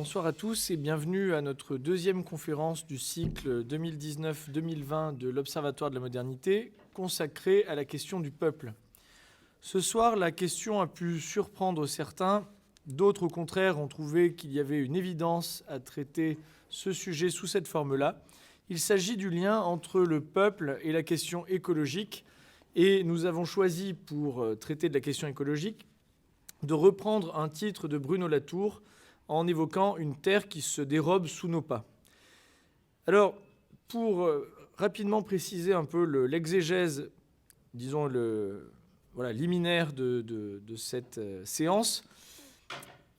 Bonsoir à tous et bienvenue à notre deuxième conférence du cycle 2019-2020 de l'Observatoire de la modernité consacrée à la question du peuple. Ce soir, la question a pu surprendre certains, d'autres au contraire ont trouvé qu'il y avait une évidence à traiter ce sujet sous cette forme-là. Il s'agit du lien entre le peuple et la question écologique et nous avons choisi pour traiter de la question écologique de reprendre un titre de Bruno Latour en évoquant une terre qui se dérobe sous nos pas. Alors, pour rapidement préciser un peu l'exégèse, disons liminaire de cette séance,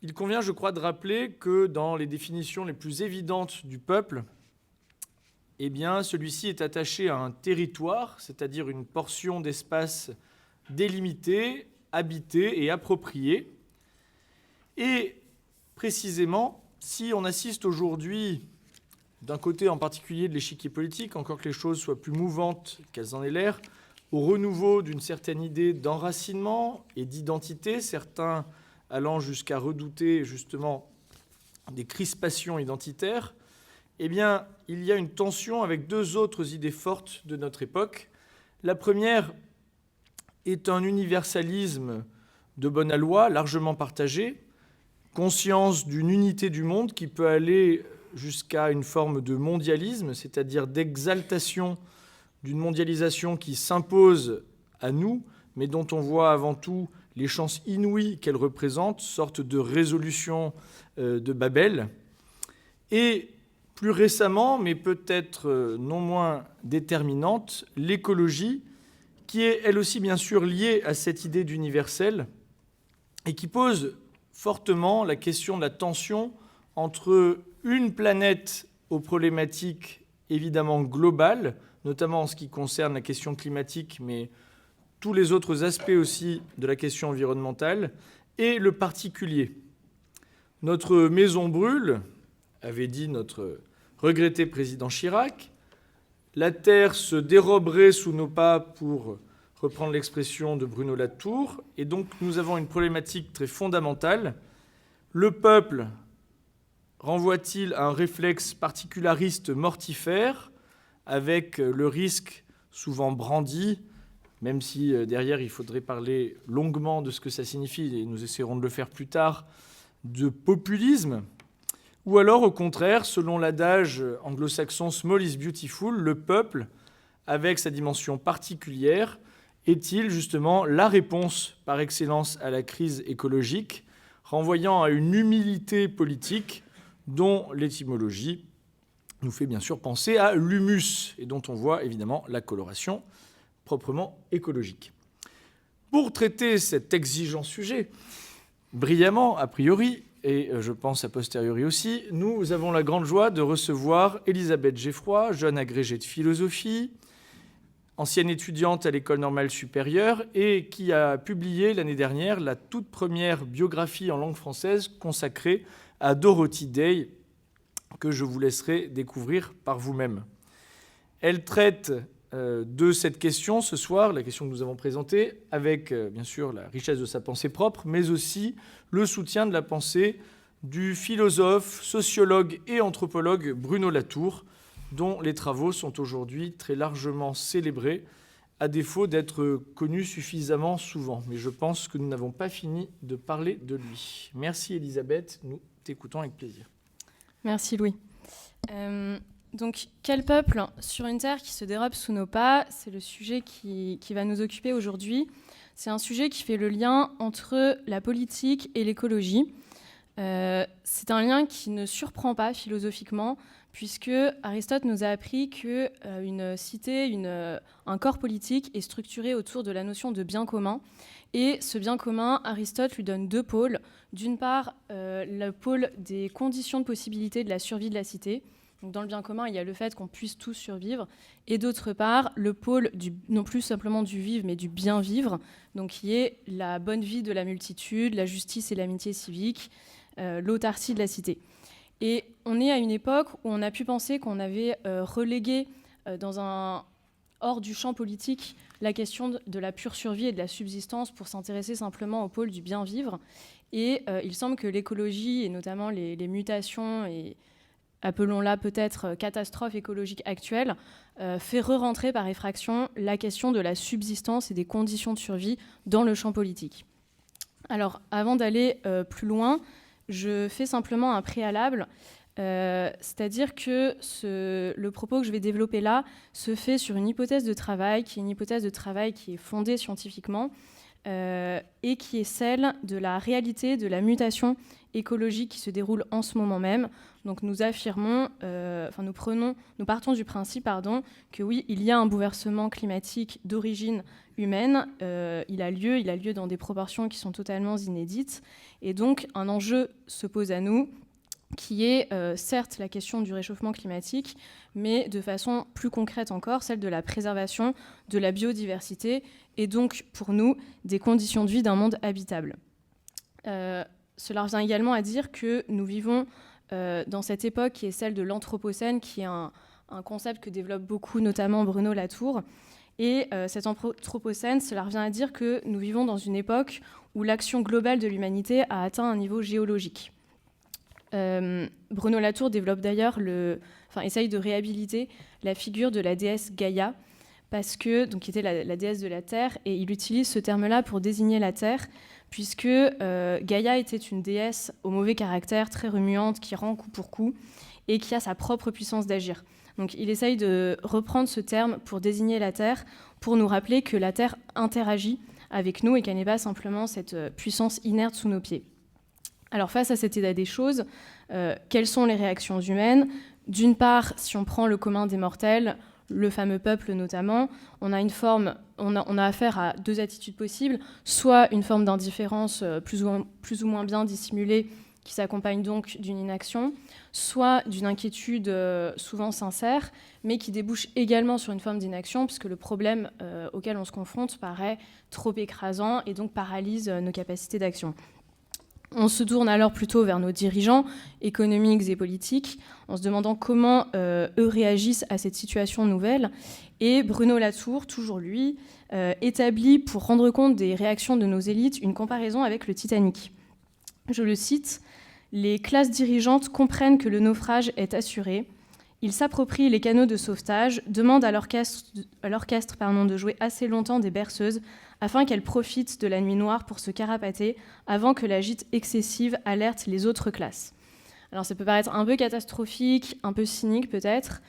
il convient, je crois, de rappeler que dans les définitions les plus évidentes du peuple, eh bien, celui-ci est attaché à un territoire, c'est-à-dire une portion d'espace délimitée, habitée et appropriée. Et précisément, si on assiste aujourd'hui, d'un côté en particulier de l'échiquier politique, encore que les choses soient plus mouvantes qu'elles en aient l'air, au renouveau d'une certaine idée d'enracinement et d'identité, certains allant jusqu'à redouter justement des crispations identitaires, eh bien, il y a une tension avec deux autres idées fortes de notre époque. La première est un universalisme de bonne loi, largement partagé, conscience d'une unité du monde qui peut aller jusqu'à une forme de mondialisme, c'est-à-dire d'exaltation d'une mondialisation qui s'impose à nous, mais dont on voit avant tout les chances inouïes qu'elle représente, sorte de résolution de Babel. Et plus récemment, mais peut-être non moins déterminante, l'écologie, qui est elle aussi bien sûr liée à cette idée d'universel et qui pose fortement la question de la tension entre une planète aux problématiques évidemment globales, notamment en ce qui concerne la question climatique, mais tous les autres aspects aussi de la question environnementale, et le particulier. Notre maison brûle, avait dit notre regretté président Chirac, la terre se déroberait sous nos pas, pour reprendre l'expression de Bruno Latour, et donc nous avons une problématique très fondamentale. Le peuple renvoie-t-il à un réflexe particulariste mortifère, avec le risque souvent brandi, même si derrière il faudrait parler longuement de ce que ça signifie, et nous essaierons de le faire plus tard, de populisme, ou alors au contraire, selon l'adage anglo-saxon « small is beautiful », le peuple, avec sa dimension particulière, est-il justement la réponse par excellence à la crise écologique, renvoyant à une humilité politique dont l'étymologie nous fait bien sûr penser à l'humus, et dont on voit évidemment la coloration proprement écologique. Pour traiter cet exigeant sujet, brillamment a priori, et je pense a posteriori aussi, nous avons la grande joie de recevoir Elisabeth Geffroy, jeune agrégée de philosophie, ancienne étudiante à l'École normale supérieure et qui a publié l'année dernière la toute première biographie en langue française consacrée à Dorothy Day, que je vous laisserai découvrir par vous-même. Elle traite de cette question ce soir, la question que nous avons présentée, avec bien sûr la richesse de sa pensée propre, mais aussi le soutien de la pensée du philosophe, sociologue et anthropologue Bruno Latour, dont les travaux sont aujourd'hui très largement célébrés, à défaut d'être connus suffisamment souvent. Mais je pense que nous n'avons pas fini de parler de lui. Merci Elisabeth, nous t'écoutons avec plaisir. Merci Louis. Donc, quel peuple sur une terre qui se dérobe sous nos pas, c'est le sujet qui va nous occuper aujourd'hui. C'est un sujet qui fait le lien entre la politique et l'écologie. C'est un lien qui ne surprend pas philosophiquement, puisque Aristote nous a appris qu'une cité, un corps politique est structuré autour de la notion de bien commun. Et ce bien commun, Aristote lui donne deux pôles. D'une part, le pôle des conditions de possibilité de la survie de la cité. Donc dans le bien commun, il y a le fait qu'on puisse tous survivre. Et d'autre part, le pôle non plus simplement du vivre, mais du bien vivre, donc qui est la bonne vie de la multitude, la justice et l'amitié civique, l'autarcie de la cité. Et on est à une époque où on a pu penser qu'on avait relégué dans un hors du champ politique la question de la pure survie et de la subsistance pour s'intéresser simplement au pôle du bien vivre. Et il semble que l'écologie, et notamment les mutations, et appelons-la peut-être catastrophe écologique actuelle, fait re-rentrer par effraction la question de la subsistance et des conditions de survie dans le champ politique. Alors, avant d'aller plus loin, je fais simplement un préalable, c'est-à-dire que le propos que je vais développer là se fait sur une hypothèse de travail, qui est une hypothèse de travail qui est fondée scientifiquement, et qui est celle de la réalité de la mutation écologique qui se déroule en ce moment même. Donc nous affirmons, nous partons du principe, que oui, il y a un bouleversement climatique d'origine humaine, il a lieu dans des proportions qui sont totalement inédites, et donc un enjeu se pose à nous, qui est certes la question du réchauffement climatique, mais de façon plus concrète encore, celle de la préservation de la biodiversité, et donc pour nous, des conditions de vie d'un monde habitable. Cela revient également à dire que nous vivons dans cette époque qui est celle de l'Anthropocène, qui est un concept que développe beaucoup notamment Bruno Latour. Et cet Anthropocène, cela revient à dire que nous vivons dans une époque où l'action globale de l'humanité a atteint un niveau géologique. Bruno Latour développe d'ailleurs, essaye de réhabiliter la figure de la déesse Gaïa, qui était la déesse de la Terre, et il utilise ce terme-là pour désigner la Terre, puisque Gaïa était une déesse au mauvais caractère, très remuante, qui rend coup pour coup, et qui a sa propre puissance d'agir. Donc il essaye de reprendre ce terme pour désigner la Terre, pour nous rappeler que la Terre interagit avec nous et qu'elle n'est pas simplement cette puissance inerte sous nos pieds. Alors face à cet état des choses, quelles sont les réactions humaines ? D'une part, si on prend le commun des mortels, le fameux peuple notamment, on a affaire à deux attitudes possibles, soit une forme d'indifférence plus ou moins bien dissimulée, qui s'accompagne donc d'une inaction, soit d'une inquiétude souvent sincère, mais qui débouche également sur une forme d'inaction, puisque le problème auquel on se confronte paraît trop écrasant et donc paralyse nos capacités d'action. On se tourne alors plutôt vers nos dirigeants économiques et politiques, en se demandant comment eux réagissent à cette situation nouvelle. Et Bruno Latour, toujours lui, établit, pour rendre compte des réactions de nos élites, une comparaison avec le Titanic. Je le cite, « Les classes dirigeantes comprennent que le naufrage est assuré. Ils s'approprient les canaux de sauvetage, demandent à l'orchestre de jouer assez longtemps des berceuses afin qu'elles profitent de la nuit noire pour se carapater avant que la gîte excessive alerte les autres classes. » Alors ça peut paraître un peu catastrophique, un peu cynique peut-être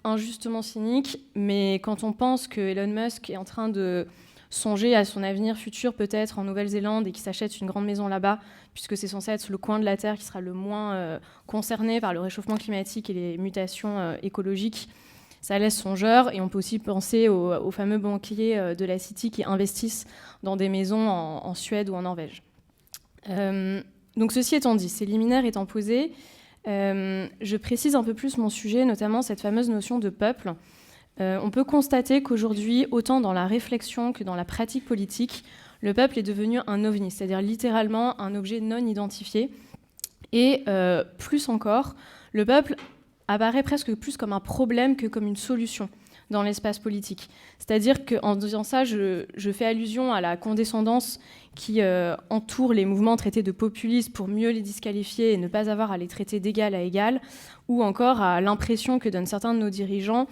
injustement cynique, mais quand on pense que Elon Musk est en train de songer à son avenir futur peut-être en Nouvelle-Zélande et qui s'achète une grande maison là-bas, puisque c'est censé être le coin de la Terre qui sera le moins concerné par le réchauffement climatique et les mutations écologiques, ça laisse songeur. Et on peut aussi penser aux fameux banquiers de la City qui investissent dans des maisons en Suède ou en Norvège. Donc ceci étant dit, ces liminaires étant posés, je précise un peu plus mon sujet, notamment cette fameuse notion de peuple. On peut constater qu'aujourd'hui, autant dans la réflexion que dans la pratique politique, le peuple est devenu un ovni, c'est-à-dire littéralement un objet non identifié. Et plus encore, le peuple apparaît presque plus comme un problème que comme une solution dans l'espace politique. C'est-à-dire qu'en disant ça, je fais allusion à la condescendance qui entoure les mouvements traités de populistes pour mieux les disqualifier et ne pas avoir à les traiter d'égal à égal, ou encore à l'impression que donnent certains de nos dirigeants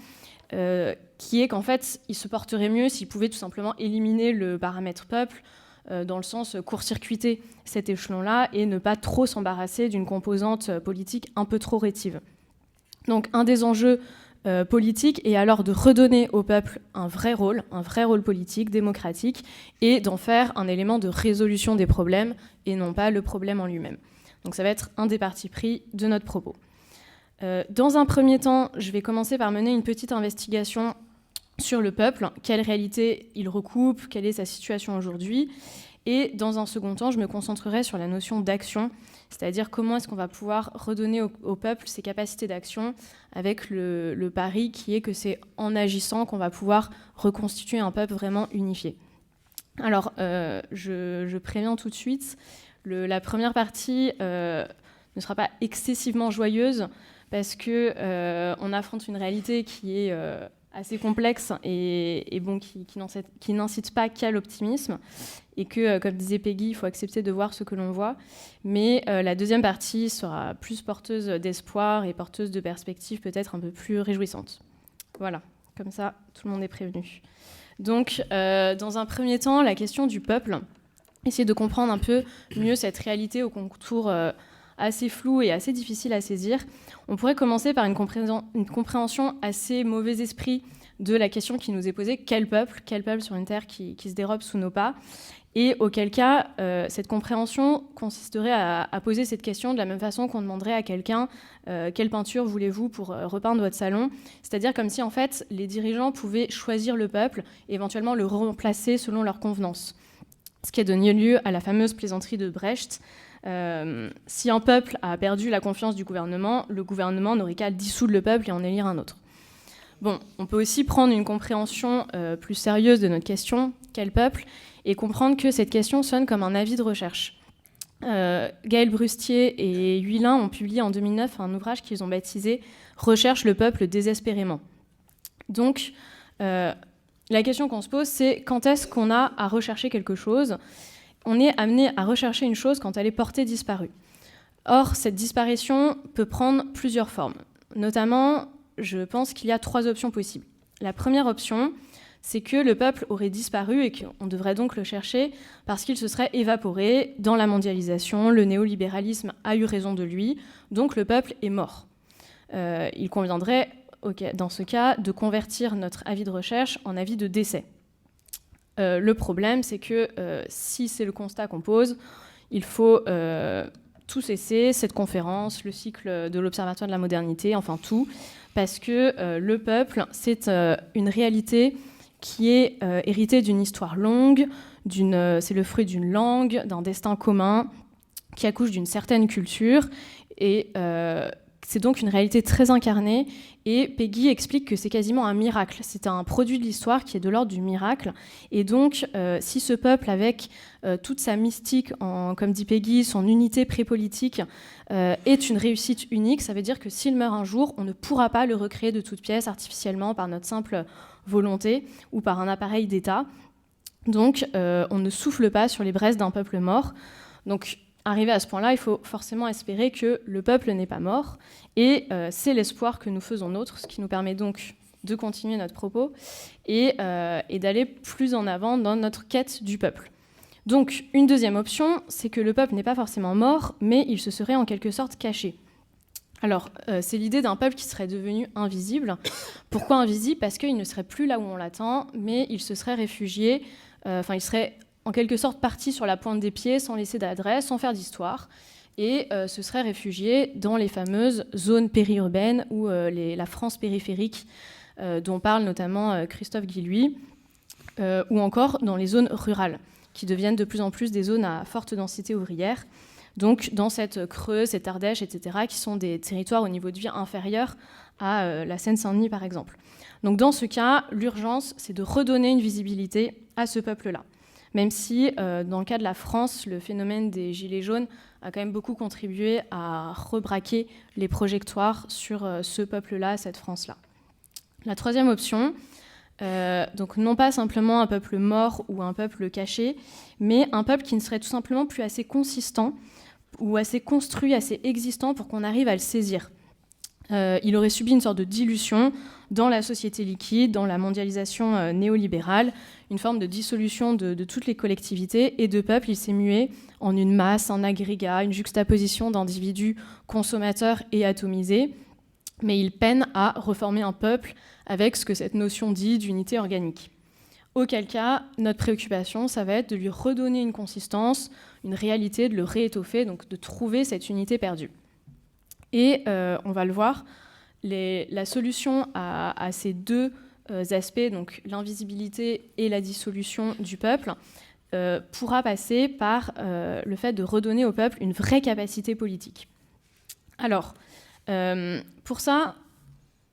qui est qu'en fait, ils se porteraient mieux s'ils pouvaient tout simplement éliminer le paramètre peuple, dans le sens court-circuiter cet échelon-là et ne pas trop s'embarrasser d'une composante politique un peu trop rétive. Donc un des enjeux politiques est alors de redonner au peuple un vrai rôle politique, démocratique, et d'en faire un élément de résolution des problèmes et non pas le problème en lui-même. Donc ça va être un des partis pris de notre propos. Dans un premier temps, je vais commencer par mener une petite investigation sur le peuple, quelle réalité il recoupe, quelle est sa situation aujourd'hui. Et dans un second temps, je me concentrerai sur la notion d'action, c'est-à-dire comment est-ce qu'on va pouvoir redonner au peuple ses capacités d'action avec le pari qui est que c'est en agissant qu'on va pouvoir reconstituer un peuple vraiment unifié. Alors, je préviens tout de suite, la première partie ne sera pas excessivement joyeuse, parce qu'on affronte une réalité qui est assez complexe et bon, qui n'incite pas qu'à l'optimisme, et que, comme disait Peggy, il faut accepter de voir ce que l'on voit. Mais la deuxième partie sera plus porteuse d'espoir et porteuse de perspectives peut-être un peu plus réjouissantes. Voilà, comme ça, tout le monde est prévenu. Donc, dans un premier temps, la question du peuple, essayer de comprendre un peu mieux cette réalité aux contours assez flou et assez difficile à saisir. On pourrait commencer par une compréhension assez mauvais esprit de la question qui nous est posée, quel peuple sur une terre qui se dérobe sous nos pas, et auquel cas cette compréhension consisterait à poser cette question de la même façon qu'on demanderait à quelqu'un quelle peinture voulez-vous pour repeindre votre salon, c'est-à-dire comme si en fait les dirigeants pouvaient choisir le peuple et éventuellement le remplacer selon leur convenance. Ce qui a donné lieu à la fameuse plaisanterie de Brecht. Si un peuple a perdu la confiance du gouvernement, le gouvernement n'aurait qu'à dissoudre le peuple et en élire un autre. Bon, on peut aussi prendre une compréhension plus sérieuse de notre question, quel peuple, et comprendre que cette question sonne comme un avis de recherche. Gaël Brustier et Huilin ont publié en 2009 un ouvrage qu'ils ont baptisé « Recherche le peuple désespérément ». Donc, la question qu'on se pose, c'est quand est-ce qu'on a à rechercher quelque chose ? On est amené à rechercher une chose quand elle est portée disparue. Or, cette disparition peut prendre plusieurs formes. Notamment, je pense qu'il y a 3 options possibles. La première option, c'est que le peuple aurait disparu et qu'on devrait donc le chercher parce qu'il se serait évaporé dans la mondialisation, le néolibéralisme a eu raison de lui, donc le peuple est mort. Il conviendrait, dans ce cas, de convertir notre avis de recherche en avis de décès. Le problème, c'est que si c'est le constat qu'on pose, il faut tout cesser, cette conférence, le cycle de l'Observatoire de la modernité, enfin tout, parce que le peuple, c'est une réalité qui est héritée d'une histoire longue, c'est le fruit d'une langue, d'un destin commun, qui accouche d'une certaine culture, et c'est donc une réalité très incarnée, et Peggy explique que c'est quasiment un miracle. C'est un produit de l'histoire qui est de l'ordre du miracle. Et donc, si ce peuple, avec toute sa mystique, comme dit Peggy, son unité prépolitique, est une réussite unique, ça veut dire que s'il meurt un jour, on ne pourra pas le recréer de toutes pièces artificiellement par notre simple volonté ou par un appareil d'État. Donc, on ne souffle pas sur les braises d'un peuple mort. Donc, arrivé à ce point-là, il faut forcément espérer que le peuple n'est pas mort, et c'est l'espoir que nous faisons nôtre, ce qui nous permet donc de continuer notre propos et d'aller plus en avant dans notre quête du peuple. Donc, une deuxième option, c'est que le peuple n'est pas forcément mort, mais il se serait en quelque sorte caché. Alors, c'est l'idée d'un peuple qui serait devenu invisible. Pourquoi invisible ? Parce qu'il ne serait plus là où on l'attend, mais il se serait réfugié, il serait en quelque sorte parti sur la pointe des pieds, sans laisser d'adresse, sans faire d'histoire, et se serait réfugié dans les fameuses zones périurbaines ou la France périphérique, dont parle notamment Christophe Guilluy, ou encore dans les zones rurales, qui deviennent de plus en plus des zones à forte densité ouvrière, donc dans cette Creuse, cette Ardèche, etc., qui sont des territoires au niveau de vie inférieur à la Seine-Saint-Denis, par exemple. Donc dans ce cas, l'urgence, c'est de redonner une visibilité à ce peuple-là. Même si, dans le cas de la France, le phénomène des Gilets jaunes a quand même beaucoup contribué à rebraquer les projectoires sur ce peuple-là, cette France-là. La troisième option, donc non pas simplement un peuple mort ou un peuple caché, mais un peuple qui ne serait tout simplement plus assez consistant ou assez construit, assez existant pour qu'on arrive à le saisir. Il aurait subi une sorte de dilution dans la société liquide, dans la mondialisation néolibérale, une forme de dissolution de toutes les collectivités et de peuples. Il s'est mué en une masse, un agrégat, une juxtaposition d'individus consommateurs et atomisés, mais il peine à reformer un peuple avec ce que cette notion dit d'unité organique. Auquel cas, notre préoccupation, ça va être de lui redonner une consistance, une réalité, de le réétoffer, donc de trouver cette unité perdue. Et on va le voir, la solution à ces deux aspects, donc l'invisibilité et la dissolution du peuple, pourra passer par le fait de redonner au peuple une vraie capacité politique. Alors, pour ça,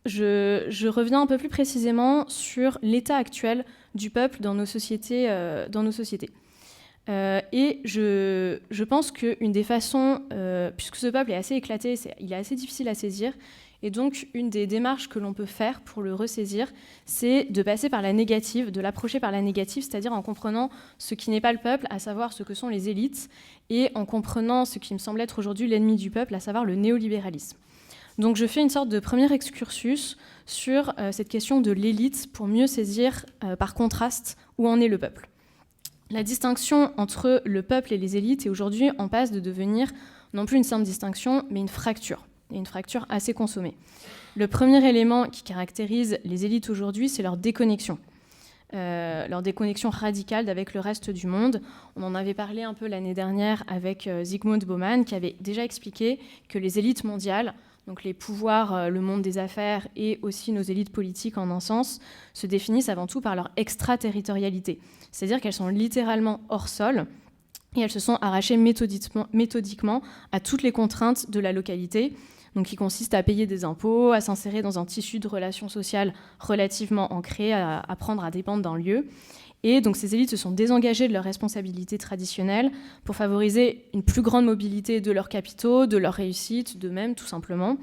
je reviens un peu plus précisément sur l'état actuel du peuple dans nos sociétés. Et je pense qu'une des façons, puisque ce peuple est assez éclaté, il est assez difficile à saisir, Et donc, une des démarches que l'on peut faire pour le ressaisir, c'est de passer par la négative, de l'approcher par la négative, c'est-à-dire en comprenant ce qui n'est pas le peuple, à savoir ce que sont les élites, et en comprenant ce qui me semble être aujourd'hui l'ennemi du peuple, à savoir le néolibéralisme. Donc je fais une sorte de premier excursus sur cette question de l'élite pour mieux saisir par contraste où en est le peuple. La distinction entre le peuple et les élites est aujourd'hui en passe de devenir non plus une simple distinction, mais une fracture, et une fracture assez consommée. Le premier élément qui caractérise les élites aujourd'hui, c'est leur déconnexion radicale avec le reste du monde. On en avait parlé un peu l'année dernière avec Zygmunt Bauman, qui avait déjà expliqué que les élites mondiales, donc les pouvoirs, le monde des affaires et aussi nos élites politiques en un sens, se définissent avant tout par leur extraterritorialité. C'est-à-dire qu'elles sont littéralement hors sol et elles se sont arrachées méthodiquement à toutes les contraintes de la localité, donc qui consistent à payer des impôts, à s'insérer dans un tissu de relations sociales relativement ancré, à apprendre à dépendre d'un lieu. Et donc ces élites se sont désengagées de leurs responsabilités traditionnelles pour favoriser une plus grande mobilité de leurs capitaux, de leurs réussites, d'eux-mêmes tout simplement,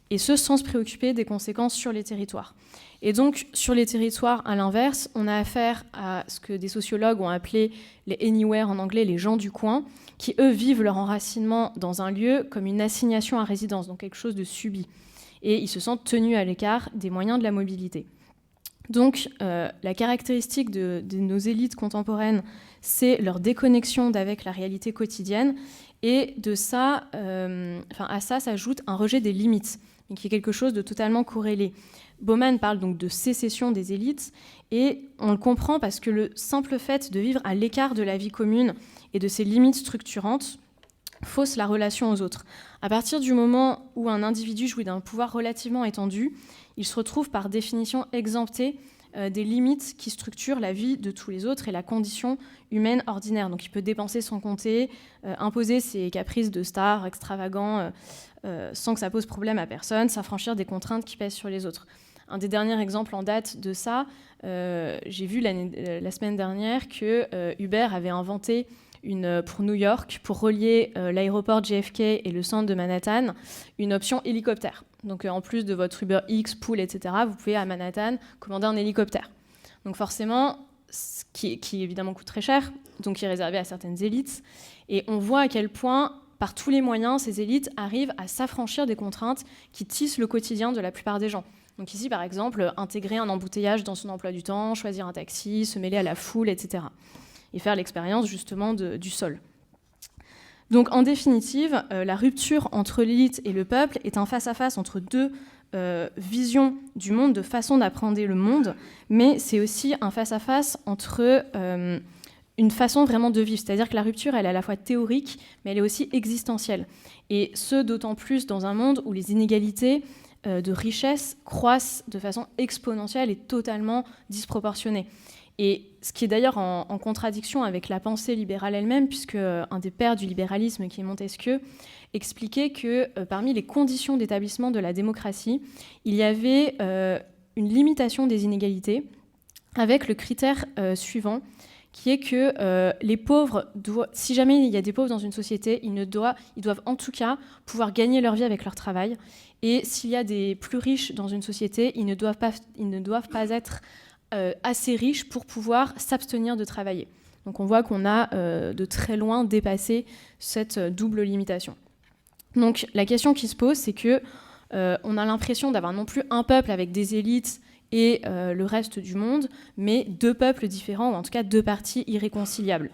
et ce sans se préoccuper des conséquences sur les territoires. Et donc sur les territoires, à l'inverse, on a affaire à ce que des sociologues ont appelé les anywhere en anglais, les gens du coin, qui eux vivent leur enracinement dans un lieu comme une assignation à résidence, donc quelque chose de subi. Et ils se sentent tenus à l'écart des moyens de la mobilité. Donc, la caractéristique de nos élites contemporaines, c'est leur déconnexion d'avec la réalité quotidienne. Et de ça, à ça s'ajoute un rejet des limites, qui est quelque chose de totalement corrélé. Bauman parle donc de sécession des élites, et on le comprend parce que le simple fait de vivre à l'écart de la vie commune et de ses limites structurantes fausse la relation aux autres. À partir du moment où un individu jouit d'un pouvoir relativement étendu, il se retrouve par définition exempté des limites qui structurent la vie de tous les autres et la condition humaine ordinaire. Donc il peut dépenser sans compter, imposer ses caprices de star extravagants sans que ça pose problème à personne, s'affranchir des contraintes qui pèsent sur les autres. Un des derniers exemples en date de ça, j'ai vu la semaine dernière que Uber avait inventé pour New York, pour relier l'aéroport JFK et le centre de Manhattan, une option hélicoptère. Donc en plus de votre Uber X, Pool, etc., vous pouvez à Manhattan commander un hélicoptère. Donc forcément, qui évidemment coûte très cher, donc qui est réservé à certaines élites. Et on voit à quel point, par tous les moyens, ces élites arrivent à s'affranchir des contraintes qui tissent le quotidien de la plupart des gens. Donc ici, par exemple, intégrer un embouteillage dans son emploi du temps, choisir un taxi, se mêler à la foule, etc. Et faire l'expérience justement du sol. Donc en définitive, la rupture entre l'élite et le peuple est un face-à-face entre deux visions du monde, de façon d'appréhender le monde, mais c'est aussi un face-à-face entre une façon vraiment de vivre. C'est-à-dire que la rupture, elle est à la fois théorique, mais elle est aussi existentielle. Et ce, d'autant plus dans un monde où les inégalités de richesse croissent de façon exponentielle et totalement disproportionnée. Et ce qui est d'ailleurs en contradiction avec la pensée libérale elle-même, puisque un des pères du libéralisme, qui est Montesquieu, expliquait que parmi les conditions d'établissement de la démocratie, il y avait une limitation des inégalités avec le critère suivant, qui est que les pauvres, si jamais il y a des pauvres dans une société, ils doivent en tout cas pouvoir gagner leur vie avec leur travail. Et s'il y a des plus riches dans une société, ils ne doivent pas être assez riches pour pouvoir s'abstenir de travailler. Donc on voit qu'on a de très loin dépassé cette double limitation. Donc la question qui se pose, c'est que on a l'impression d'avoir non plus un peuple avec des élites et le reste du monde, mais deux peuples différents, ou en tout cas deux parties irréconciliables.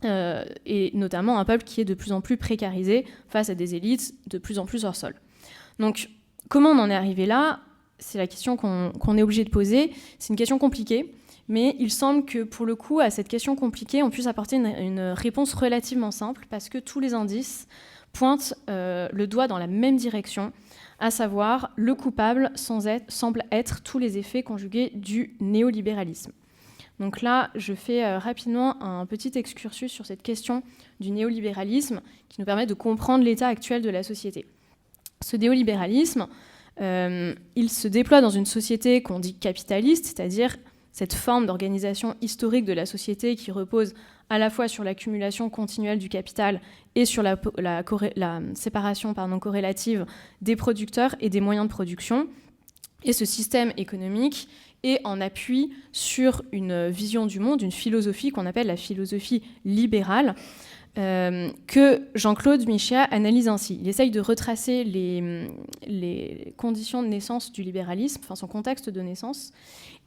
Et notamment un peuple qui est de plus en plus précarisé face à des élites de plus en plus hors sol. Donc comment on en est arrivé là ? C'est la question qu'on est obligé de poser. C'est une question compliquée, mais il semble que pour le coup, à cette question compliquée, on puisse apporter une réponse relativement simple, parce que tous les indices pointent le doigt dans la même direction, à savoir le coupable semble être tous les effets conjugués du néolibéralisme. Donc là, je fais rapidement un petit excursus sur cette question du néolibéralisme qui nous permet de comprendre l'état actuel de la société. Ce néolibéralisme, il se déploie dans une société qu'on dit capitaliste, c'est-à-dire cette forme d'organisation historique de la société qui repose à la fois sur l'accumulation continuelle du capital et sur la séparation corrélative des producteurs et des moyens de production. Et ce système économique est en appui sur une vision du monde, une philosophie qu'on appelle la philosophie libérale, que Jean-Claude Michéa analyse ainsi. Il essaye de retracer les conditions de naissance du libéralisme, enfin son contexte de naissance,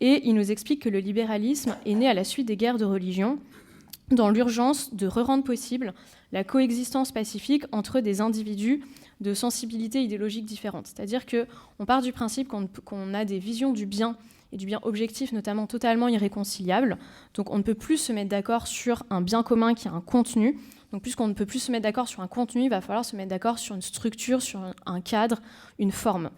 et il nous explique que le libéralisme est né à la suite des guerres de religion, dans l'urgence de rendre possible la coexistence pacifique entre des individus de sensibilités idéologiques différentes. C'est-à-dire qu'on part du principe qu'on a des visions du bien et du bien objectif, notamment totalement irréconciliables. Donc on ne peut plus se mettre d'accord sur un bien commun qui a un contenu. Donc puisqu'on ne peut plus se mettre d'accord sur un contenu, il va falloir se mettre d'accord sur une structure, sur un cadre, une forme.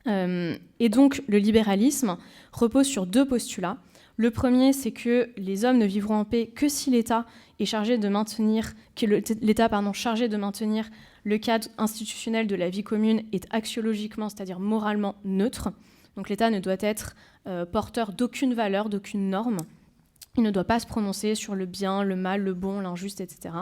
Et donc le libéralisme repose sur 2 postulats. Le premier, c'est que les hommes ne vivront en paix que si l'État est chargé de maintenir, chargé de maintenir le cadre institutionnel de la vie commune est axiologiquement, c'est-à-dire moralement neutre. Donc l'État ne doit être porteur d'aucune valeur, d'aucune norme. Il ne doit pas se prononcer sur le bien, le mal, le bon, l'injuste, etc.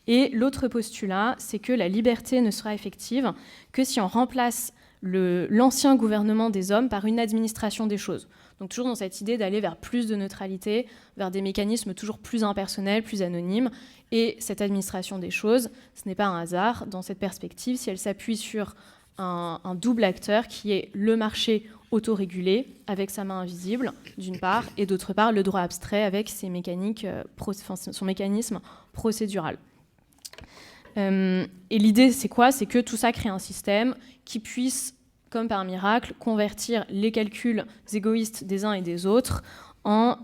Et l'autre postulat, c'est que la liberté ne sera effective que si on remplace l'ancien gouvernement des hommes par une administration des choses. Donc toujours dans cette idée d'aller vers plus de neutralité, vers des mécanismes toujours plus impersonnels, plus anonymes. Et cette administration des choses, ce n'est pas un hasard dans cette perspective, si elle s'appuie sur un double acteur qui est le marché autorégulé avec sa main invisible, d'une part, et d'autre part, le droit abstrait avec son mécanisme procédural. Et l'idée, c'est quoi? C'est que tout ça crée un système qui puisse, comme par miracle, convertir les calculs égoïstes des uns et des autres en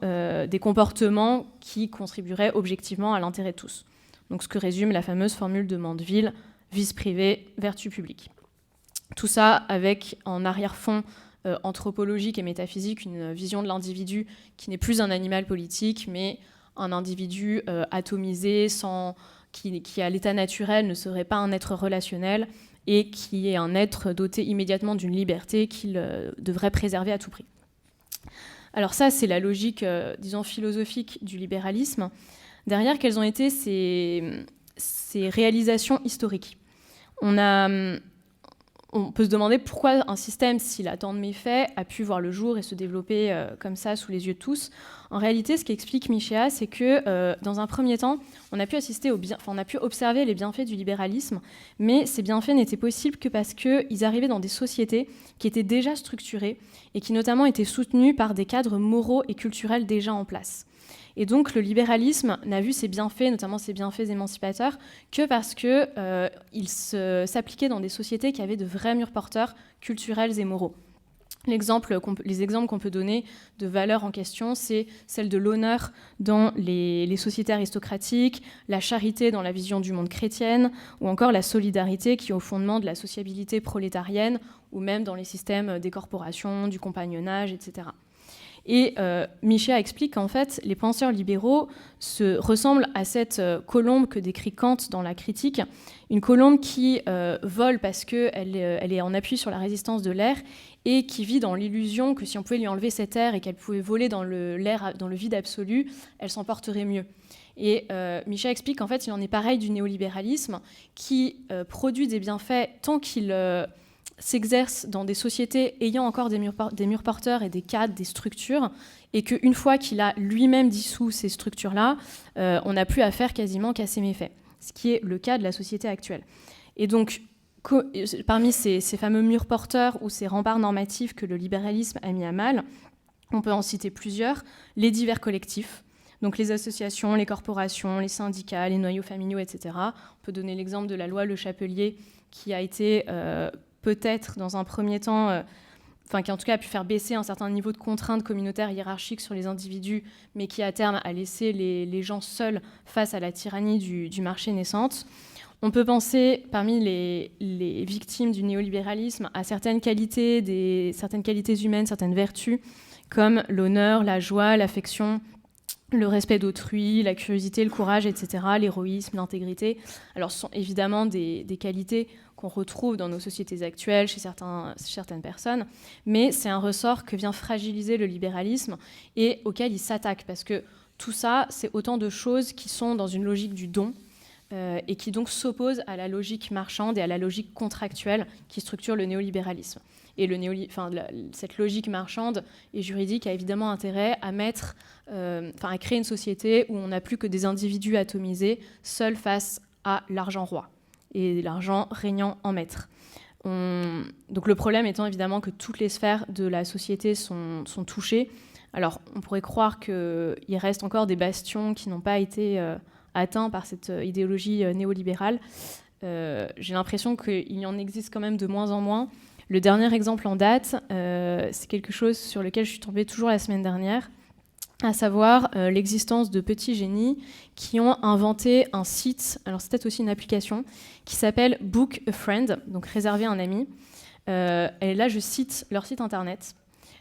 des comportements qui contribueraient objectivement à l'intérêt de tous. Donc ce que résume la fameuse formule de Mandeville, vice privé, vertu publique. Tout ça avec en arrière-fond anthropologique et métaphysique une vision de l'individu qui n'est plus un animal politique, mais un individu atomisé, qui à l'état naturel ne serait pas un être relationnel et qui est un être doté immédiatement d'une liberté qu'il devrait préserver à tout prix. Alors ça, c'est la logique, disons, philosophique du libéralisme. Derrière, quelles ont été ces réalisations historiques? On peut se demander pourquoi un système, s'il a tant de méfaits, a pu voir le jour et se développer comme ça sous les yeux de tous. En réalité, ce qu'explique Michéa, c'est que dans un premier temps, on a pu observer les bienfaits du libéralisme, mais ces bienfaits n'étaient possibles que parce qu'ils arrivaient dans des sociétés qui étaient déjà structurées et qui notamment étaient soutenues par des cadres moraux et culturels déjà en place. Et donc le libéralisme n'a vu ses bienfaits, notamment ses bienfaits émancipateurs, que parce qu'il s'appliquait dans des sociétés qui avaient de vrais murs porteurs culturels et moraux. Les exemples qu'on peut donner de valeurs en question, c'est celle de l'honneur dans les sociétés aristocratiques, la charité dans la vision du monde chrétienne, ou encore la solidarité qui est au fondement de la sociabilité prolétarienne, ou même dans les systèmes des corporations, du compagnonnage, etc. Et Michéa explique qu'en fait, les penseurs libéraux se ressemblent à cette colombe que décrit Kant dans la Critique, une colombe qui vole parce qu'elle est en appui sur la résistance de l'air et qui vit dans l'illusion que si on pouvait lui enlever cet air et qu'elle pouvait voler dans le vide absolu, elle s'en porterait mieux. Et Michéa explique qu'en fait, il en est pareil du néolibéralisme qui produit des bienfaits tant qu'il s'exerce dans des sociétés ayant encore des murs porteurs et des cadres, des structures, et qu'une fois qu'il a lui-même dissous ces structures-là, on n'a plus affaire quasiment qu'à ses méfaits, ce qui est le cas de la société actuelle. Et donc, parmi ces fameux murs porteurs ou ces remparts normatifs que le libéralisme a mis à mal, on peut en citer plusieurs, les divers collectifs, donc les associations, les corporations, les syndicats, les noyaux familiaux, etc. On peut donner l'exemple de la loi Le Chapelier, qui a été peut-être dans un premier temps, qui en tout cas a pu faire baisser un certain niveau de contraintes communautaires hiérarchiques sur les individus, mais qui à terme a laissé les gens seuls face à la tyrannie du marché naissante. On peut penser, parmi les victimes du néolibéralisme, à certaines qualités humaines, certaines vertus, comme l'honneur, la joie, l'affection, le respect d'autrui, la curiosité, le courage, etc., l'héroïsme, l'intégrité. Alors, ce sont évidemment des qualités qu'on retrouve dans nos sociétés actuelles, chez certaines personnes, mais c'est un ressort que vient fragiliser le libéralisme et auquel il s'attaque, parce que tout ça, c'est autant de choses qui sont dans une logique du don, et qui donc s'oppose à la logique marchande et à la logique contractuelle qui structure le néolibéralisme. Et cette logique marchande et juridique a évidemment intérêt à à créer une société où on n'a plus que des individus atomisés, seuls face à l'argent roi et l'argent régnant en maître. Donc le problème étant évidemment que toutes les sphères de la société sont touchées. Alors on pourrait croire qu'il reste encore des bastions qui n'ont pas été atteint par cette idéologie néolibérale. J'ai l'impression qu'il y en existe quand même de moins en moins. Le dernier exemple en date, c'est quelque chose sur lequel je suis tombée toujours la semaine dernière, à savoir l'existence de petits génies qui ont inventé un site, alors c'est peut-être aussi une application, qui s'appelle Book a Friend, donc réserver un ami. Et là, je cite leur site internet.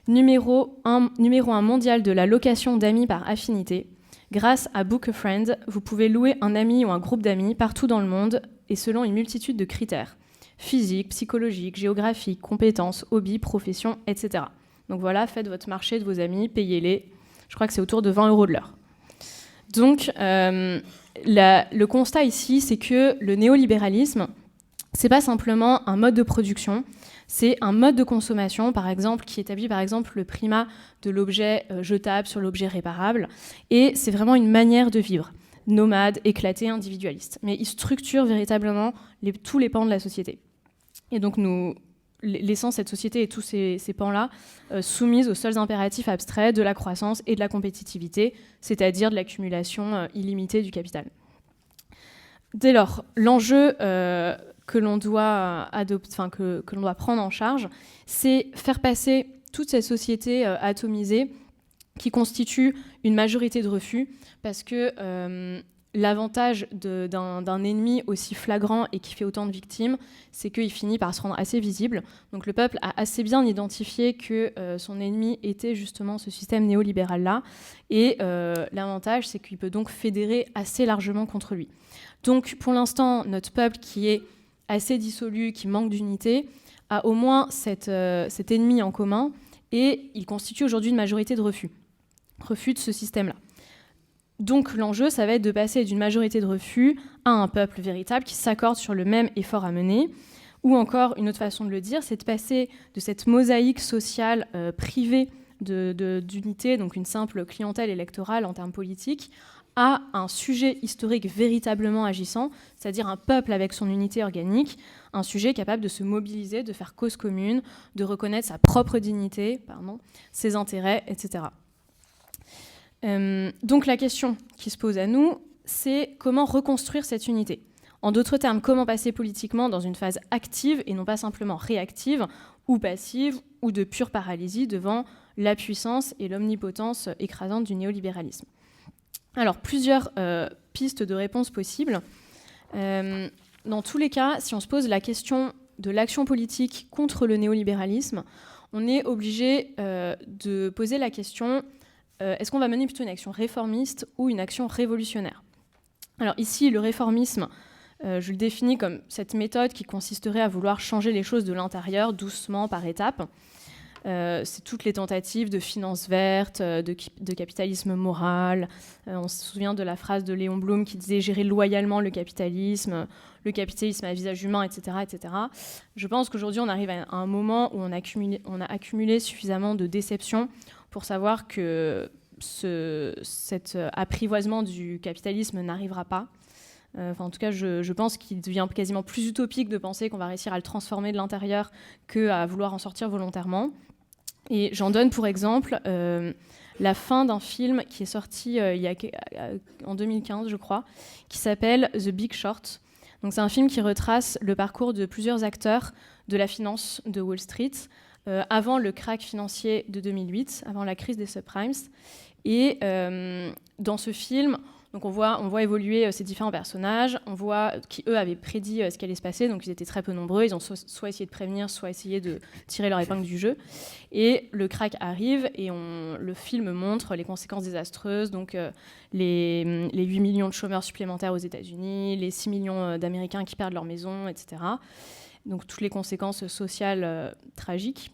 Numéro 1 mondial de la location d'amis par affinité. Grâce à Book a Friend, vous pouvez louer un ami ou un groupe d'amis partout dans le monde et selon une multitude de critères. Physique, psychologique, géographique, compétences, hobbies, profession, etc. Donc voilà, faites votre marché de vos amis, payez-les. Je crois que c'est autour de 20 € de l'heure. Donc le constat ici, c'est que le néolibéralisme, c'est pas simplement un mode de production, c'est un mode de consommation, par exemple, qui établit par exemple le primat de l'objet jetable sur l'objet réparable. Et c'est vraiment une manière de vivre, nomade, éclaté, individualiste. Mais il structure véritablement tous les pans de la société. Et donc nous laissant cette société et tous ces pans-là soumises aux seuls impératifs abstraits de la croissance et de la compétitivité, c'est-à-dire de l'accumulation illimitée du capital. Dès lors, l'enjeu que l'on doit que l'on doit prendre en charge, c'est faire passer toute cette société atomisée qui constitue une majorité de refus, parce que l'avantage d'un ennemi aussi flagrant et qui fait autant de victimes, c'est qu'il finit par se rendre assez visible. Donc le peuple a assez bien identifié que son ennemi était justement ce système néolibéral-là, et l'avantage, c'est qu'il peut donc fédérer assez largement contre lui. Donc pour l'instant, notre peuple qui est assez dissolu, qui manque d'unité, a au moins cet ennemi en commun, et il constitue aujourd'hui une majorité de refus de ce système-là. Donc l'enjeu, ça va être de passer d'une majorité de refus à un peuple véritable qui s'accorde sur le même effort à mener, ou encore, une autre façon de le dire, c'est de passer de cette mosaïque sociale privée d'unité, donc une simple clientèle électorale en termes politiques, à un sujet historique véritablement agissant, c'est-à-dire un peuple avec son unité organique, un sujet capable de se mobiliser, de faire cause commune, de reconnaître sa propre dignité, ses intérêts, etc. Donc la question qui se pose à nous, c'est comment reconstruire cette unité. En d'autres termes, comment passer politiquement dans une phase active et non pas simplement réactive ou passive ou de pure paralysie devant la puissance et l'omnipotence écrasante du néolibéralisme. Alors, plusieurs pistes de réponse possibles. Dans tous les cas, si on se pose la question de l'action politique contre le néolibéralisme, on est obligé de poser la question est-ce qu'on va mener plutôt une action réformiste ou une action révolutionnaire ? Alors ici, le réformisme, je le définis comme cette méthode qui consisterait à vouloir changer les choses de l'intérieur, doucement, par étapes. C'est toutes les tentatives de finance verte, de capitalisme moral. On se souvient de la phrase de Léon Blum qui disait « gérer loyalement le capitalisme à visage humain, etc. etc. » Je pense qu'aujourd'hui, on arrive à un moment où on a accumulé suffisamment de déceptions pour savoir que cet apprivoisement du capitalisme n'arrivera pas. En tout cas, je pense qu'il devient quasiment plus utopique de penser qu'on va réussir à le transformer de l'intérieur qu'à vouloir en sortir volontairement. Et j'en donne pour exemple la fin d'un film qui est sorti en 2015, je crois, qui s'appelle The Big Short. Donc, c'est un film qui retrace le parcours de plusieurs acteurs de la finance de Wall Street avant le krach financier de 2008, avant la crise des subprimes. Et dans ce film, donc on voit évoluer ces différents personnages, on voit qui, eux, avaient prédit ce qui allait se passer, donc ils étaient très peu nombreux, ils ont soit essayé de prévenir, soit essayé de tirer leur épingle du jeu. Et le krach arrive, et le film montre les conséquences désastreuses, donc les 8 millions de chômeurs supplémentaires aux États-Unis, les 6 millions d'Américains qui perdent leur maison, etc. donc toutes les conséquences sociales tragiques.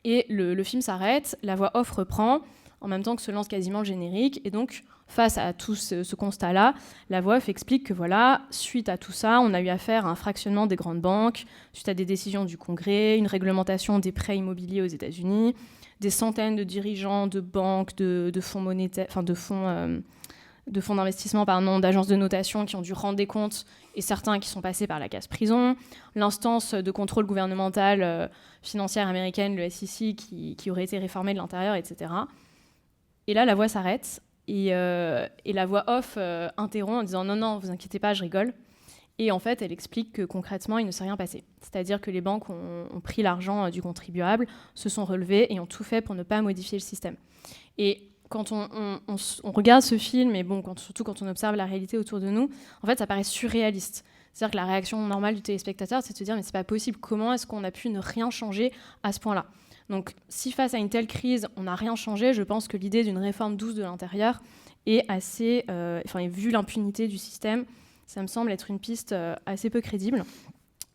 Et le film s'arrête, la voix off reprend, en même temps que se lance quasiment le générique, et donc face à tout ce constat-là, la voix off explique que voilà, suite à tout ça, on a eu affaire à un fractionnement des grandes banques, suite à des décisions du Congrès, une réglementation des prêts immobiliers aux États-Unis, des centaines de dirigeants de banques, de fonds monétaires, enfin de fonds d'investissement, d'agences de notation qui ont dû rendre des comptes et certains qui sont passés par la case prison, l'instance de contrôle gouvernemental financière américaine, le SEC, qui aurait été réformée de l'intérieur, etc. Et là, la voix s'arrête et la voix off interrompt en disant « Non, vous inquiétez pas, je rigole ». Et en fait, elle explique que concrètement, il ne s'est rien passé. C'est-à-dire que les banques ont pris l'argent du contribuable, se sont relevées et ont tout fait pour ne pas modifier le système. Et quand on regarde ce film, et surtout quand on observe la réalité autour de nous, en fait, ça paraît surréaliste. C'est-à-dire que la réaction normale du téléspectateur, c'est de se dire « Mais c'est pas possible, comment est-ce qu'on a pu ne rien changer à ce point-là ?» Donc, si face à une telle crise, on n'a rien changé, je pense que l'idée d'une réforme douce de l'intérieur est assez... vu l'impunité du système, ça me semble être une piste assez peu crédible.